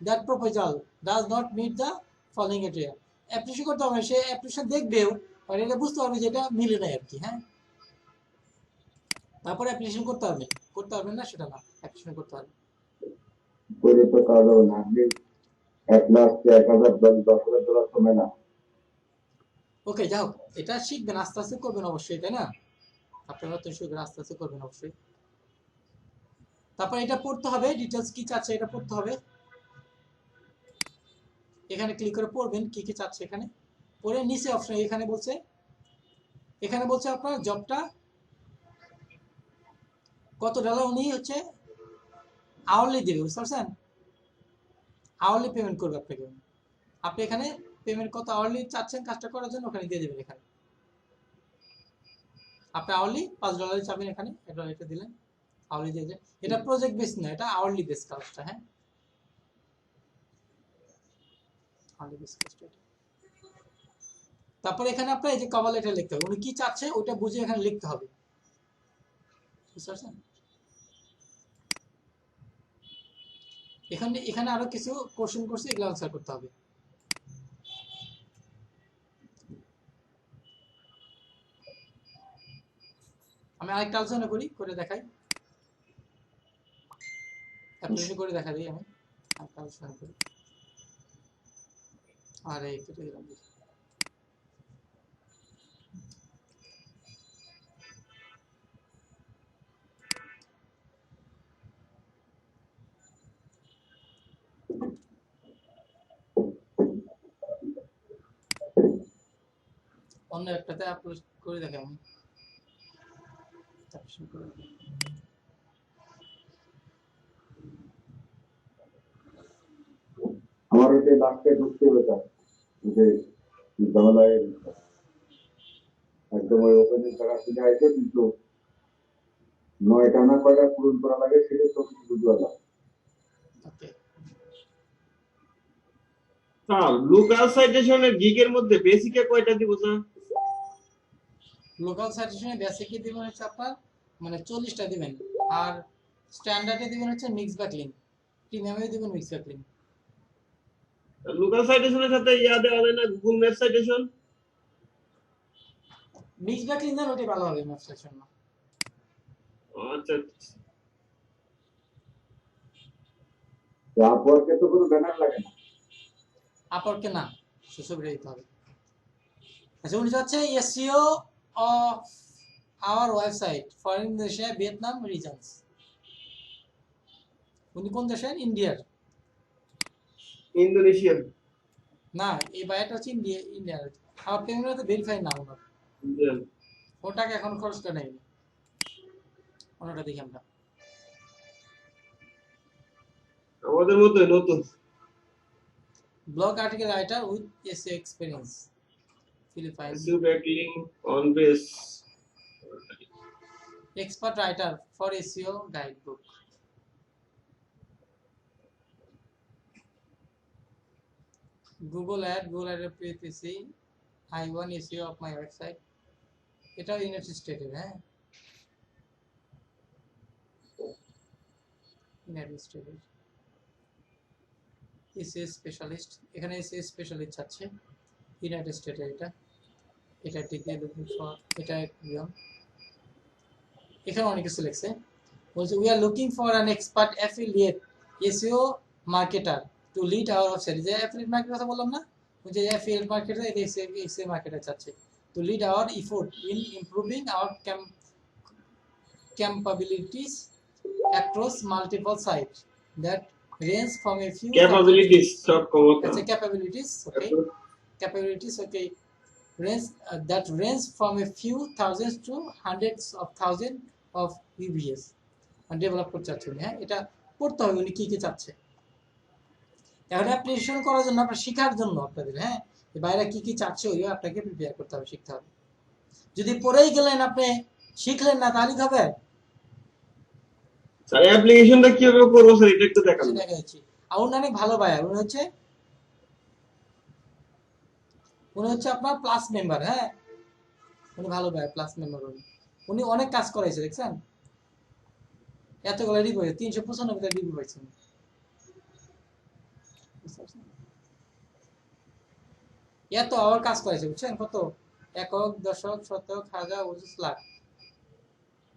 that proposal does not meet the following criteria. Application করতে হবে, সে অ্যাপ্লিকেশন দেখবেও, আর এটা বুঝতে পারবে যে এটা মিলে নাই আর কি। হ্যাঁ, তারপরে অ্যাপ্লিকেশন করতে পারবেন না সেটা না, অ্যাপ্লিকেশন করতে পারবেন। করে তো কাজ হবে না, আপনি এক লাখ $1,000 কমে না। ওকে, যাও, এটা শিখবেন, আস্তে আস্তে করবেন অবশ্যই, তাই না? আপনারা তো শিখবেন, আস্তে আস্তে করবেন অবশ্যই। তারপর এটা পড়তে হবে, ডিটেলস কি চাচ্ছে এটা পড়তে হবে, এখানে ক্লিক করে পড়বেন কি কি চাচ্ছে এখানে, পরে নিচে অপশন এখানে বলছে আপনার জবটা কত ডলার উনি হচ্ছে আওয়ারলি দেবে, বুঝতে পারছেন? আওয়ারলি পেমেন্ট করবে আপনাকে। আপনি এখানে পেমেন্ট কত আওয়ারলি চাচ্ছেন কাজটা করার জন্য, ওখানে দিয়ে দেবেন। এখানে আপনি আওয়ারলি $5 চাবেন, এখানে এটা দিলেন, আওয়ারলি দিয়ে দেন। এটা প্রজেক্ট বেস না, এটা আওয়ারলি বেস কাজটা। হ্যাঁ, আওয়ারলি বেস কাজটা। তারপর এখানে আপনার এই যে কভার লেটার লিখতে হবে, উনি কি চাচ্ছে ওইটা বুঝে এখানে লিখতে হবে, বুঝতে পারছেন? এখানে আরো কিছু কোশ্চেন করছে, এগুলো আনসার করতে হবে। আরেকটা আলোচনা করে দেখাই, অ্যাপ্লিকেশন করে দেখা দিই আমি আরেকটা আলোচনা করি। আরে কেটে দিলাম। অন্য একটাতে আপলোড করে দেখাই আমি। অ্যাপ্লিকেশন করে দেখাই। আমার ওই লাস্টে ঢুকতে হবে তার যে বিদ্যালয়ে একদম ওই ওপেনিং টাকা কিনে আইছে, কিন্তু 9টা না কয়টা পূরণ করা লাগে সেটা তো কিছু বুঝলাম না। ওকে, স্যার লোকাল সাইটেশনের গিগের মধ্যে বেসিকে কয়টা দিব স্যার? লোকাল সাজেশনে বেসিকে দিবেন হচ্ছে আপনার মানে 40টা দিবেন, আর স্ট্যান্ডার্ডে দিবেন হচ্ছে মিক্স ব্যাকলিং, প্রিমিয়ামে দিবেন মিক্স ব্যাকলিং। লোকাল সাইটেশনের সাথে ইয়া দেওয়া যায় না, Google map citation? Mix backlink দেন, ওটাই ভালো হবে ম্যাপসের জন্য। আচ্ছা আপওয়ার্কে তো কোনো ব্যানার লাগে না। আপওয়ার্কে না, সেসব দিতে হবে। আচ্ছা, উনি হচ্ছে SEO of our website for Indonesia Vietnam reasons. উনি কোন দেশের? ইন্ডিয়ার। ইন্দোনেশিয়ান। না, এই বায়োটা হচ্ছে ইন্ডিয়ার। আমার পেমেন্ট তো ভেরিফাই না ওনার, ইন্ডিয়ান। ওটাকে এখন খরচ করে নেয়নি। ওনাটা দেখি আমরা। আমাদের মতোই নতুন। Blog article writer with SEO experience, Philippine. SEO backlink on base. Expert writer for SEO guidebook. Google Ad PPC. I want SEO of my website. এটা ইউনাইটেড স্টেটের, হ্যাঁ, ইউনাইটেড স্টেটের এসএস স্পেশালিস্ট। এখানে এসএস স্পেশালিস্ট আছে ইউনাইটেড স্টেটের। এটা টিকে লুকিং ফর, এটা একদম এখানে অনেক কিছু লিখছে। বলছে we are looking for an expert affiliate SEO marketer to lead our website. যে অ্যাফিলিয়েট মার্কেট কথা বললাম না, যে অ্যাফিলিয়েট মার্কেটার, এটা এসইও মার্কেটার চাচ্ছে to lead our effort in improving our capabilities across multiple sites that range from a few Capabilities সব ক্ষমতা। আচ্ছা, capabilities, okay, capabilities, okay, range that range from a few thousands to hundreds of thousands of UBS develop করতে চাচ্ছে উনি। হ্যাঁ, এটা পড়তে হবে উনি কি কি চাচ্ছে। এখন অ্যাপ্লিকেশন করার জন্য, আপনার শেখার জন্য আপনাদের, হ্যাঁ, বাইরে কি কি চাচ্ছে ওই আপনাকে প্রিপেয়ার করতে হবে, শিখতে হবে। যদি পড়েই গেলেন আপনি শিখলেন না, তাহলে কি হবে? স্যার অ্যাপ্লিকেশনটা কিভাবে করব স্যার এটা একটু দেখান। দেখা যাচ্ছে আর উনি অনেক ভালো বায়ার। উনি হচ্ছে আপনার প্লাস মেম্বার। হ্যাঁ, উনি ভালো বায়ার, প্লাস মেম্বার। উনি অনেক কাজ করাইছে, দেখছেন এতগুলো রিভিউ, 395টা রিভিউ পাইছেন। এত আওয়ার কাজ করেছে, বুঝছেন? কত একক, দশক, শতক, হাজার, লাখ,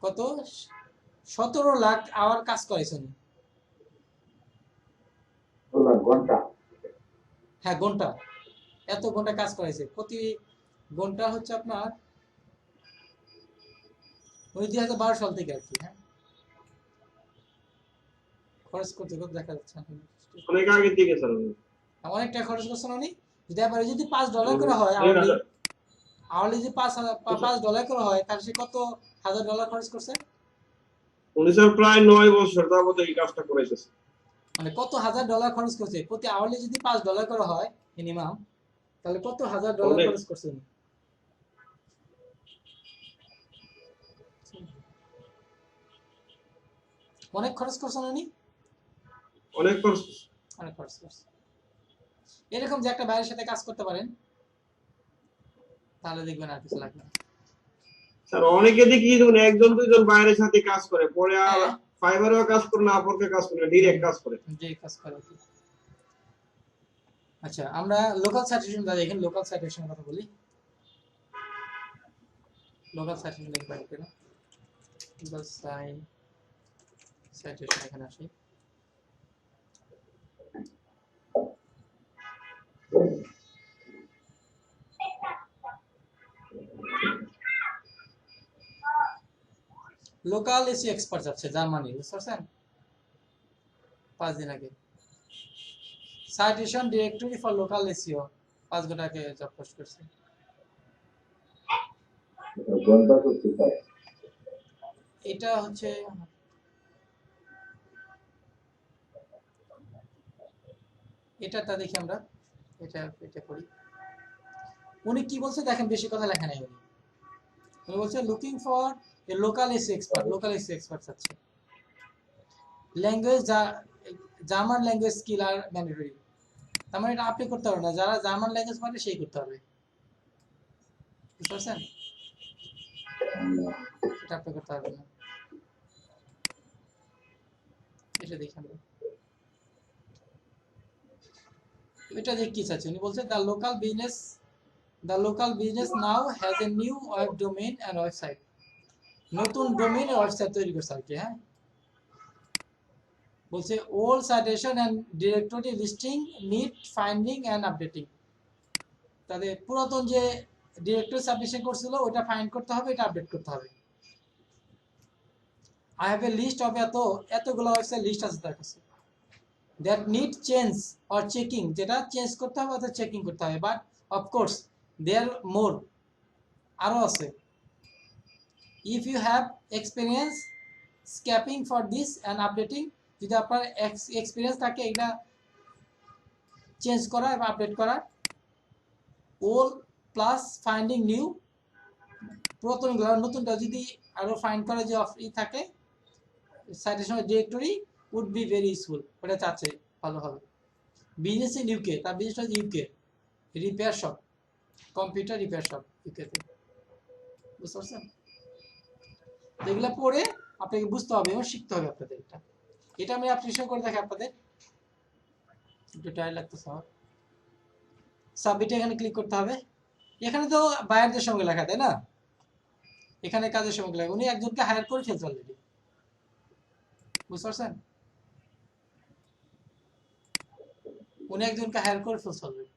কত 17 লাখ আওয়ার কাজ করেছেন। ঘন্টা? হ্যাঁ, ঘন্টা। এত ঘন্টা কাজ করেছে। প্রতি ঘন্টা হচ্ছে আপনার ওই 2012 সাল থেকে আর কি। হ্যাঁ, খরচ করতে কত দেখা যাচ্ছে অনেক আগে থেকে স্যার। অনেক টাকা খরচ করছেন উনি। যদি আবার যদি $5 করে হয় আওয়ারলি যদি $5 করে হয়, তাহলে সে কত $1000 খরচ করছে? উনি স্যার প্রায় 9 বছর যাবত এই কাজটা করেছে। মানে কত $1000 খরচ করছে? প্রতি আওয়ারলি যদি $5 করে হয় মিনিমাম, তাহলে কত $1000 খরচ করছে উনি? অনেক খরচ করছেন উনি, অনেক খরচ। অনেক খরচ করছে। এরকম যে একটা বাইরের সাথে কাজ করতে পারেন, তাহলে দেখবেন আর কিছু লাগবে না। স্যার অনেকে দেখি যখন একজন দুইজন বাইরের সাথে কাজ করে, পরে আর ফাইবারেও কাজ করে না, আপওয়ার্কে কাজ করে না, ডাইরেক্ট কাজ করে। যে কাজ করে। আচ্ছা, আমরা লোকাল সার্টিফিকেশন দাদা, এখানে লোকাল সার্টিফিকেশনের কথা বলি। লোকাল সার্টিফিকেশন দেখবেন কেন ইকুয়াল সাইন সাইটেশন এখানে আসি। লোকাল এসি এক্সপার্ট আছে জার্মানি, বুঝতে পারছেন? 5 দিন আগে citation directory for local SEO 5 ঘন্টা আগে জব পোস্ট করছে। ঘন্টা করতে চাই এটা হচ্ছে এটাটা দেখি আমরা, এটা করি। উনি কি বলছে দেখেন, বেশি কথা লেখা নাই উনি। উনি বলছে looking for a local AC expert, local AC expert আছে। ল্যাঙ্গুয়েজ জার্মান ল্যাঙ্গুয়েজ স্কিল আর ম্যান্ডেটরি। তার মানে এটা আপনি করতে পারবেন না, যারা জার্মান ল্যাঙ্গুয়েজ পারে সেই করতে হবে, বুঝতে পারছেন? এটা আপনি করতে পারবেন না। এটা দেখি আমরা, এটা দেখি কি চাচ্ছে উনি। বলছে the local business now has a new web domain and website. নতুন ডোমেইন আর ওয়েবসাইট তৈরি করছে আর কি। হ্যাঁ, বলছে old citation and directory listing need finding and updating. তাদের পুরাতন যে ডিরেক্টরি সাবমিশন করছিল ওটা ফাইন্ড করতে হবে, এটা আপডেট করতে হবে। I have a list of এতগুলো ওয়েবসাইট লিস্ট আছে তার কাছে, that need change or checking, যেটা চেঞ্জ করতে হবে অথবা চেকিং করতে হবে। বাট অফকোর্স দেয়ার মোর, আরও আছে। If you have experience scraping for this and updating, যদি আপনার এক্সপিরিয়েন্স থাকে এটা চেঞ্জ করা এবং আপডেট করা, ওল প্লাস ফাইন্ডিং নিউ, পুরাতনগুলো নতুনটা যদি আরও ফাইন্ড করা যে থাকে citation directory would be very useful, ওটা চাচ্ছে ভালো হবে। বিজনেস ইন ইউকে, তার বিজনেস হচ্ছে UK, repair shop, computer repair shop ইউকেতে, বুঝতে পারছেন? এগুলো পড়ে আপনাকে বুঝতে হবে এবং শিখতে হবে আপনাদের। এটা আমি অ্যাপ্লিকেশন করে দেখি আপনাদের, একটু টাইম লাগতেছে আমার। সাবমিটে এখানে ক্লিক করতে হবে। এখানে তো বায়ারদের সঙ্গে লেখা, তাই না? এখানে কাজের সঙ্গে লেখা, উনি একজনকে হায়ার করে ফেলছে অলরেডি, বুঝতে পারছেন? উনি একজনকে হায়ার করে ফেলছে অলরেডি।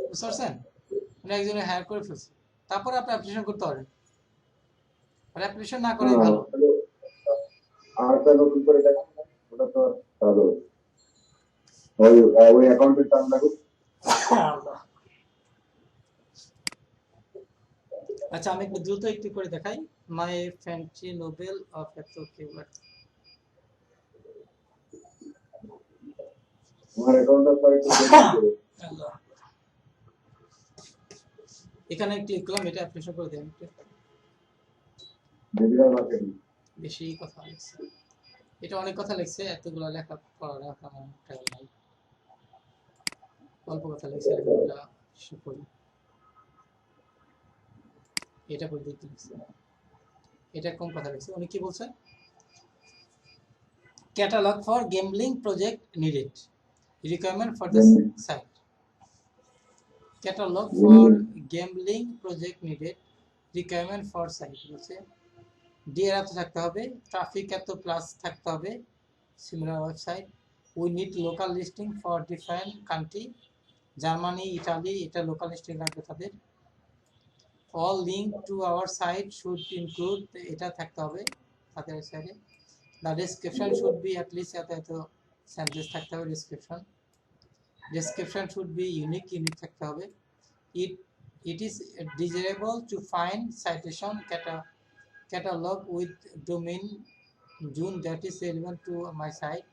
বুঝতে পারছেন? উনি একজনে হায়ার করে ফেলছে, তারপরে আপনি অ্যাপ্লিকেশন করতে পারেন। আর অ্যাপ্লিকেশন না করাই ভালো। আরেকটা নতুন করে দেখেন, ওটা তো ভালো। ওই অ্যাকাউন্টের টার্ম লাগুক। আচ্ছা, আমি একটু দ্রুত একটু করে দেখাই। মাই ফ্যান্সি নোবেল অফ এত কিওয়ার্ড। আমার অ্যাকাউন্টটা পরে একটু দেখে এখানে ক্লিক করলাম, এটা অ্যাপ্লিকেশন করে দেন। ডিজিটাল মার্কেটিং বেশি কথা লিখছে, এটা অনেক কথা লিখছে, এতগুলো লেখা পড়া আমার টাইম নাই, অল্প কথা লিখছে। এটা শুরু করি, এটা পড়ে দেখতে লিখছে, এটা কম কথা লিখছে। উনি কি বলছেন? Catalog for gambling project needed, requirement for the site. Catalog for gambling project needed, requirement for site বলছে ডিএর এত থাকতে হবে, ট্রাফিক এত প্লাস থাকতে হবে, similar website, we need local listing for different country, Germany, Italy, এটা লোকাল লিস্টিং লাগবে তাদের। All link to our site should include, এটা থাকতে হবে তাদের ওয়েবসাইটে। The description should be at least eight sentence থাকতে হবে description. Description should be unique থাকতে হবে। It is desirable to find citation catalog with domain June that is relevant to my site,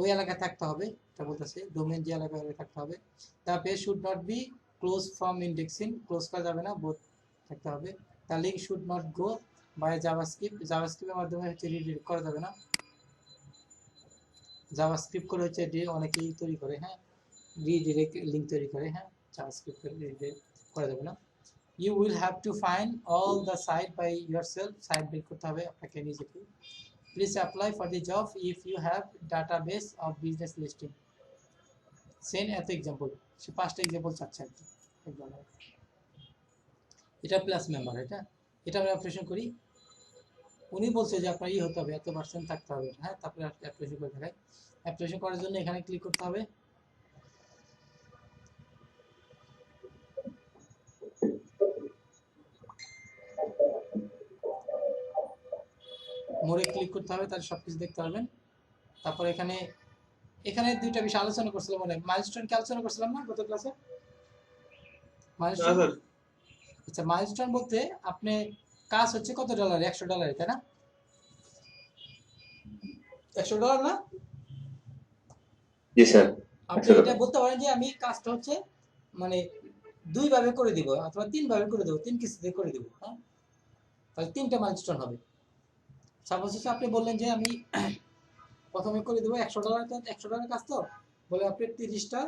ওই এলাকায় থাকতে হবে, এটা বলতেছে ডোমেইন যে এলাকায় থাকতে হবে। The page should not be close from indexing, close করা যাবে না, বোথ থাকতে হবে। The link should not go by JavaScript, জাভাস্ক্রিপ্টের মাধ্যমে হচ্ছে রিডিরেক্ট করা যাবে না, জাভাস্ক্রিপ্ট করে হচ্ছে অনেকেই তৈরি করে, হ্যাঁ, রিডিরেক্ট লিঙ্ক তৈরি করে, হ্যাঁ, জাভাস্ক্রিপ্ট করে রিডিরেক্ট করা যাবে না। You will have to find all the site by yourself, site বের করতে হবে আপনাকে নিজেকে। Please apply for the job if you have database of business listing. Send এত এক্সাম্পল, সে 5টা এক্সাম্পল চাচ্ছে আর কি। এটা প্লাস মেম্বার, এটা আমরা অ্যাপ্লিকেশন করি। উনি বলছে যে আপনার হতে হবে, এত পার্সেন্ট থাকতে হবে, হ্যাঁ। তারপরে অ্যাপ্লিকেশন করে দেখাই। অ্যাপ্লিকেশন করার জন্য এখানে ক্লিক করতে হবে, মোড়ে ক্লিক করতে হবে, তার সবকিছু দেখতে পারবেন। তারপর এখানে দুইটা বিষয় আলোচনা করছিলাম, মানে মাইলস্টোন কি আলোচনা করছিলাম না গত ক্লাসে? মাইলস্টোন, আচ্ছা মাইলস্টোন বলতে আপনি কাজ হচ্ছে কত ডলার, $100, তাই না? $100 না? জি স্যার। আপনি এটা বলতে পারেন যে আমি কাজটা হচ্ছে মানে 2 ভাবে করে দিব অথবা 3 ভাবে করে দেব, 3 কিস্তিতে করে দেব, হ্যাঁ। তাহলে 3টা মাইলস্টোন হবে। সাপোজ আপনি বললেন যে আমি প্রথমে করে দেব $100, তো $100 কাজ তো বলে আপনি 30টা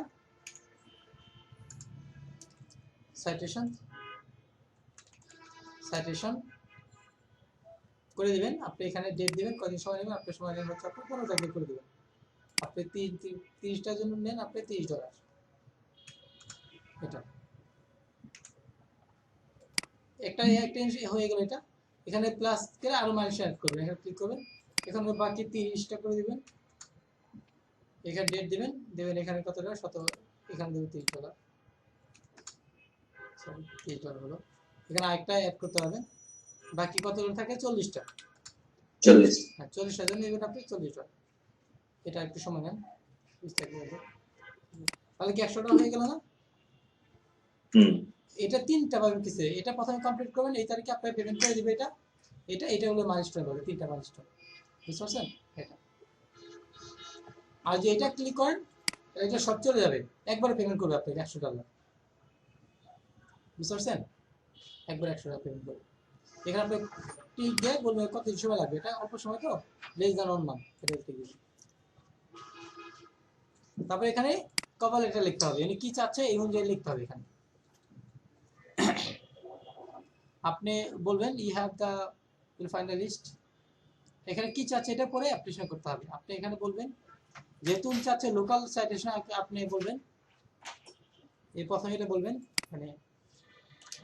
সাইটেশন করে দিবেন। আপনি এখানে ডেট দিবেন, কদিন সময় নেবেন, আপনি সময় নেবেন হচ্ছে আপনি 15 তারিখে করে দেবেন। আপনি 30টার জন্য নেন আপনি $30। এটা একটা হয়ে গেল। এটা এখানে প্লাস করে আরো মাইনাস অ্যাড করবেন, এখানে ক্লিক করবেন, এখানে বাকি 30টা করে দিবেন, এখানে ডেট দিবেন, এখানে কত টাকা 17, এখানে দেবেন $30, $30 হলো। এখানে আরেকটা অ্যাড করতে হবে, বাকি কতগুলো থাকে 40টা। 40। হ্যাঁ 40টার জন্য নেবেন আপনি $40। এটা একটু সময় নেন, তাহলে কি $100 হয়ে গেল না? এটা 3টা ভাবে কিসে, এটা প্রথমে কমপ্লিট করবেন, এই তারিখে আপনার পেমেন্ট করে দিবে। এটা হলো মাইলস্টোন হবে, 3টা মাইলস্টোন, বুঝতে পারছেন? এটা আর যে এটা ক্লিক করেন, এটা সব চলে যাবে, একবারে পেমেন্ট করবে আপনাকে $100, বুঝতে পারছেন? একবার $100 পেমেন্ট করবে। এখানে আপনি টিক দিয়ে বলবেন কত সময় লাগবে, এটা অল্প সময় তো, লেস দ্যান 1 মান্থ, এটা লিখে দিবেন। তারপর এখানে কভার লেটার লিখতে হবে, উনি কি চাচ্ছে এই অনুযায়ী লিখতে হবে। এখানে আপনি বলবেন you have the will find the list, এখানে কি চাচ্ছে এটা পরে অ্যাপ্লিকেশন করতে হবে। আপনি এখানে বলবেন যেহেতু উনি চাচ্ছে লোকাল সাইটেশন, আপনি বলবেন এই প্রথমে এটা বলবেন এখানে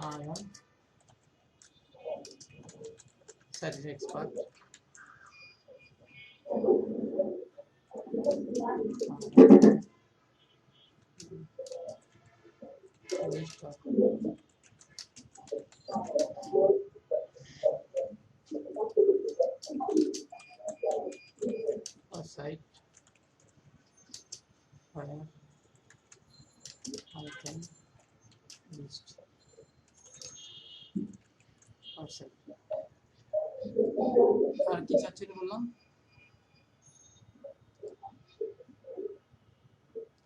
I am citation expert, site where I can list or site। আর কি চাচ্ছিল বললাম,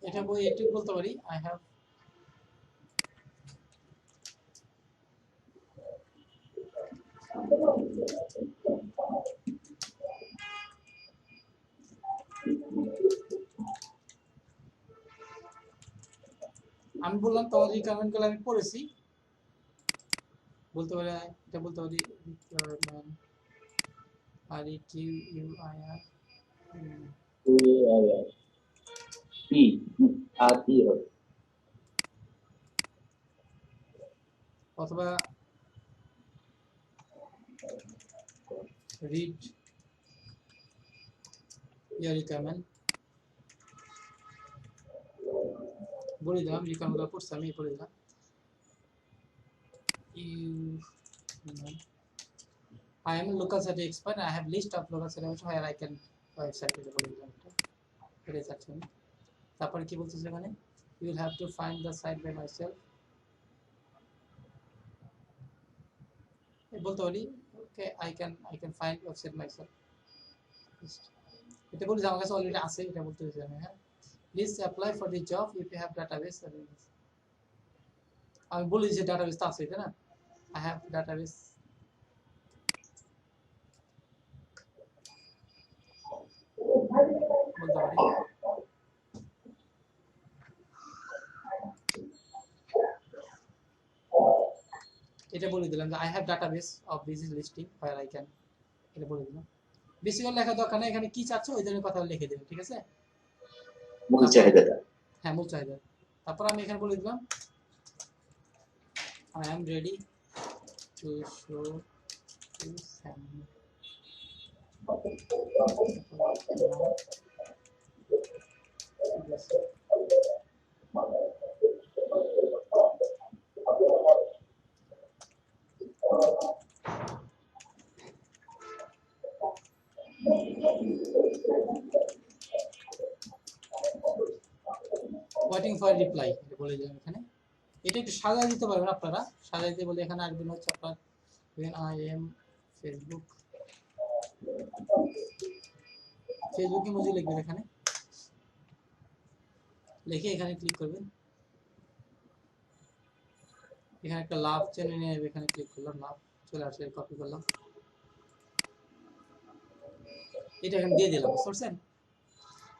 এটা এটুকু বলতে পারি আই হ্যাভ আমি বললাম তোমার রিকোয়ারমেন্ট গুলো আমি পড়েছি, বলতে পারি এটা বলতে পারি রিকোয়ারমেন্ট আর Q U I R E R E হবে, অথবা read your requirement, বলে দিলাম রিকোয়ারমেন্ট পড়ছি আমি, বলে দিলাম I am a local site expert, I have list of local site where I can website এ বলে দিলাম এটা চাচ্ছি। তারপরে কি বলতেছে এখানে you will have to find the site by myself, বলতে পারি okay I can find website myself, এটা বলি যে আমার কাছে অলরেডি আছে, এটা বলতে চাই আমি। হ্যাঁ please apply for the job if you have database, আমি বলি যে ডাটাবেস তো আছে, তাই না? I have database, বলতে পারি এটা বলে দিলাম যে I have database of business listing where I can, এটা বলে দিলাম। বেশি করে লেখা দরকার নেই, এখানে কি চাচ্ছ ওই ধরনের কথা লিখে দেবেন, ঠিক আছে? মূল চাহিদাটা। হ্যাঁ, মূল চাহিদা। তারপর আমি এখানে বলে দিলাম I am ready to show you some waiting for reply এটা বলে দিলাম এখানে। এটা একটু সাজায় দিতে পারবেন আপনারা, সাজায় দিতে বলে এখানে আসবেন হচ্ছে আপনার I am Facebook, Facebook emoji লিখবেন এখানে, লিখে এখানে ক্লিক করবেন। এখানে একটা লাভ চেনে নিয়ে এখানে ক্লিক করলাম, লাভ চলে আসলে কপি করলাম, এটা এখানে দিয়ে দিলাম, বুঝতে পারছেন?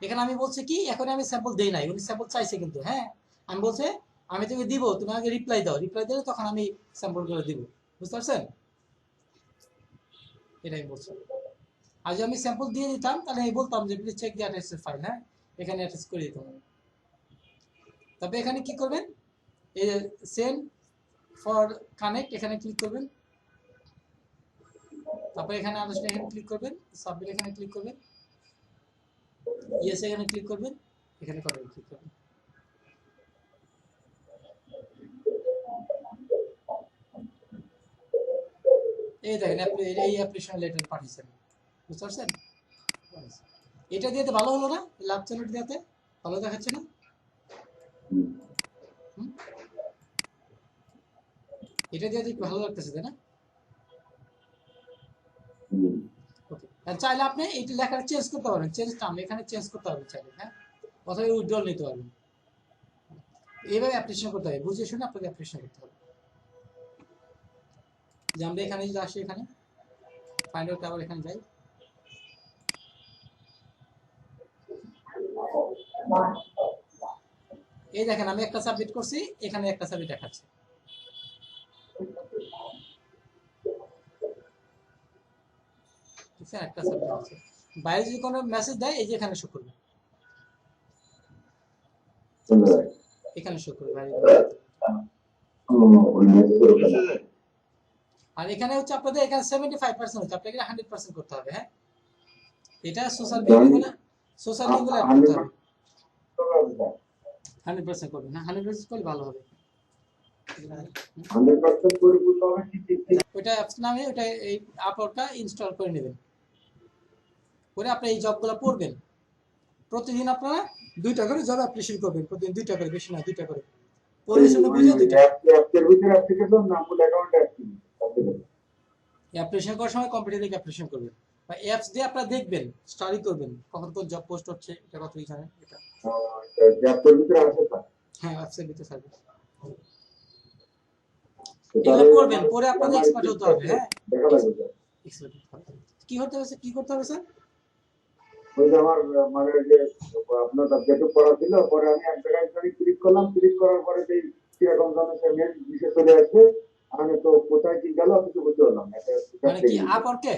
এখানে আমি বলছি কি, এখন আমি স্যাম্পল দেই নাই, উনি স্যাম্পল চাইছে কিন্তু, হ্যাঁ আমি বলছে আমি তোকে দিব, তুমি আগে রিপ্লাই দাও, রিপ্লাই দিলে তখন আমি স্যাম্পল করে দিব, বুঝতে পারছেন? এটাই বলছি। আর যদি আমি স্যাম্পল দিয়ে দিতাম তাহলে আমি বলতাম যে please check the attached file, হ্যাঁ এখানে অ্যাটাচ করে দিতাম আমি। তবে এখানে কি করবেন, এই যে সেন্ড ফর কানেক্ট এখানে ক্লিক করবেন, তারপর এখানে আন্ডারস্ট্যান্ড এখানে ক্লিক করবেন, সাবমিট এখানে ক্লিক করবেন, ইয়েস এখানে ক্লিক করবেন, এখানে করে ক্লিক করবেন। এই দেখেন এই অ্যাপ্লিকেশন লেটার পাঠিয়েছেন, বুঝতে পারছেন? এটা দিতে ভালো হলো না, লাভ চ্যানেল দিতে ভালো দেখাচ্ছে না? এটা দিয়ে একটু ভালো লাগতেছে তাই না? ওকে, চাইলে আপনি এইটা লেখাটা চেঞ্জ করতে পারবেন, চেঞ্জ নাম এখানে চেঞ্জ করতে পারবেন চাইলে, হ্যাঁ অথবা উইথড্রল নিতে পারবেন। এইভাবে অ্যাপ্লিকেশন করতে হবে, বুঝে শুনে আপনাকে অ্যাপ্লিকেশন করতে হবে। যে আমরা এখানে যদি আসি, এখানে ফাইন্ড আউট, আবার এখানে যাই, এই দেখেন আমি একটা সাবমিট করছি, এখানে একটা সাবমিট দেখাচ্ছে, ঠিক আছে? একটা সাবমিট আছে। বাইরে যদি কোনো মেসেজ দেয় এই যে এখানে শো করবে, এখানে শো করবে বাইরে। আর এখানে হচ্ছে আপনাদের এখানে 75% হচ্ছে, আপনাকে 100% করতে হবে, হ্যাঁ এটা social media, social media add করতে হবে, 100% করবেন, হ্যাঁ 100% করলে ভালো হবে। 100% করে করতে হবে ঠিক। ওটা অ্যাপস নামে ওটা এই আপওয়ার্কটা ইনস্টল করে নেবেন, করে আপনি এই জবগুলো পড়বেন। প্রতিদিন আপনারা 2টা করে জব অ্যাপ্লিকেশন করবেন, প্রতিদিন 2টা করে, বেশি না 2টা করে, পরিবেশনে বুঝে 2টা অ্যাপের ভিতরে অ্যাপ্লিকেশন না ফুল অ্যাকাউন্ট অ্যাপ্লিকেশন করার সময় কম্পিউটার থেকে অ্যাপ্লিকেশন করবেন, বা অ্যাপস দিয়ে আপনারা দেখবেন, স্টাডি করবেন কখন কোন জব পোস্ট হচ্ছে, এটা কতই জানেন এটা। অ্যাপের ভিতরে আছে স্যার। হ্যাঁ অ্যাপসের ভিতরে থাকবে, এটা করবেন, পরে আপনাদের এক্সপার্ট হতে হবে, হ্যাঁ দেখা লাগবে স্যার। এক্সপার্ট হতে হবে। কি করতে হবে, কি করতে হবে স্যার? ওই যে আমার মানে যে আপনার সাবজেক্টে পড়া ছিল, পরে আমি এক জায়গায় ক্লিক করলাম, ক্লিক করার পরে সেই কিরকম ধরনের মেল বিশেষ চলে আসছে, আমি তো কোথায় কি গেল কিছু বুঝতে পারলাম না। মানে কি আপওয়ার্কে?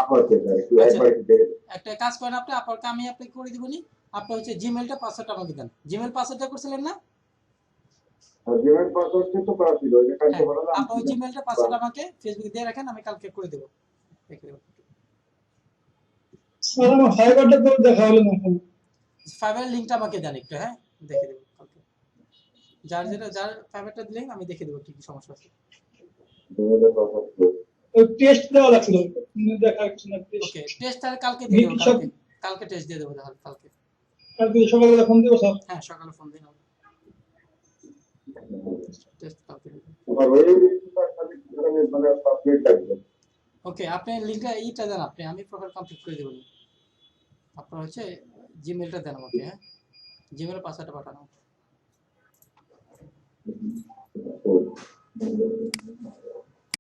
আপওয়ার্কে স্যার একটু একবার একটু দেখে দিন। একটা কাজ করেন আপনি, আপওয়ার্কে আমি আপনাকে করে দিবনি, আপনি হচ্ছে জিমেইলটা পাসওয়ার্ডটা আমাকে দেন। জিমেইল পাসওয়ার্ডটা করছিলেন না? জিমেইল পাসওয়ার্ড তো করা ছিল, ওই যে কালকে বললাম আপনি ওই জিমেইলটা পাসওয়ার্ড আমাকে ফেসবুকে দিয়ে রাখেন, আমি কালকে করে দেব, দেখে দেব। স্যার আমার ফাইবারটা তো দেখা হলো না এখন। ফাইবারের লিংকটা আমাকে দেন একটু, হ্যাঁ দেখে দেব কালকে। যার ফাইবারটা দিলেন আমি দেখে দেব কি কি সমস্যা আছে। জিমেইলের পাসওয়ার্ড ওই টেস্ট দেওয়া লাগছিল, দেখা যাচ্ছে না টেস্ট। ওকে, টেস্ট তাহলে কালকে দিয়ে দেব, কালকে টেস্ট দিয়ে দেব তাহলে কালকে। কালকে সকালবেলা ফোন দেবো স্যার। হ্যাঁ সকালে ফোন দিন, টেস্ট কালকে দেব। আর ওই মানে আপডেট লাগবে। ওকে, আপনি লিংকটা এইটা দেন, আপনি আমি প্রোফাইল কমপ্লিট করে দেব। আপনার হচ্ছে জিমেইলটা দেন আমাকে, হ্যাঁ জিমেইলের পাসওয়ার্ডটা পাঠানো।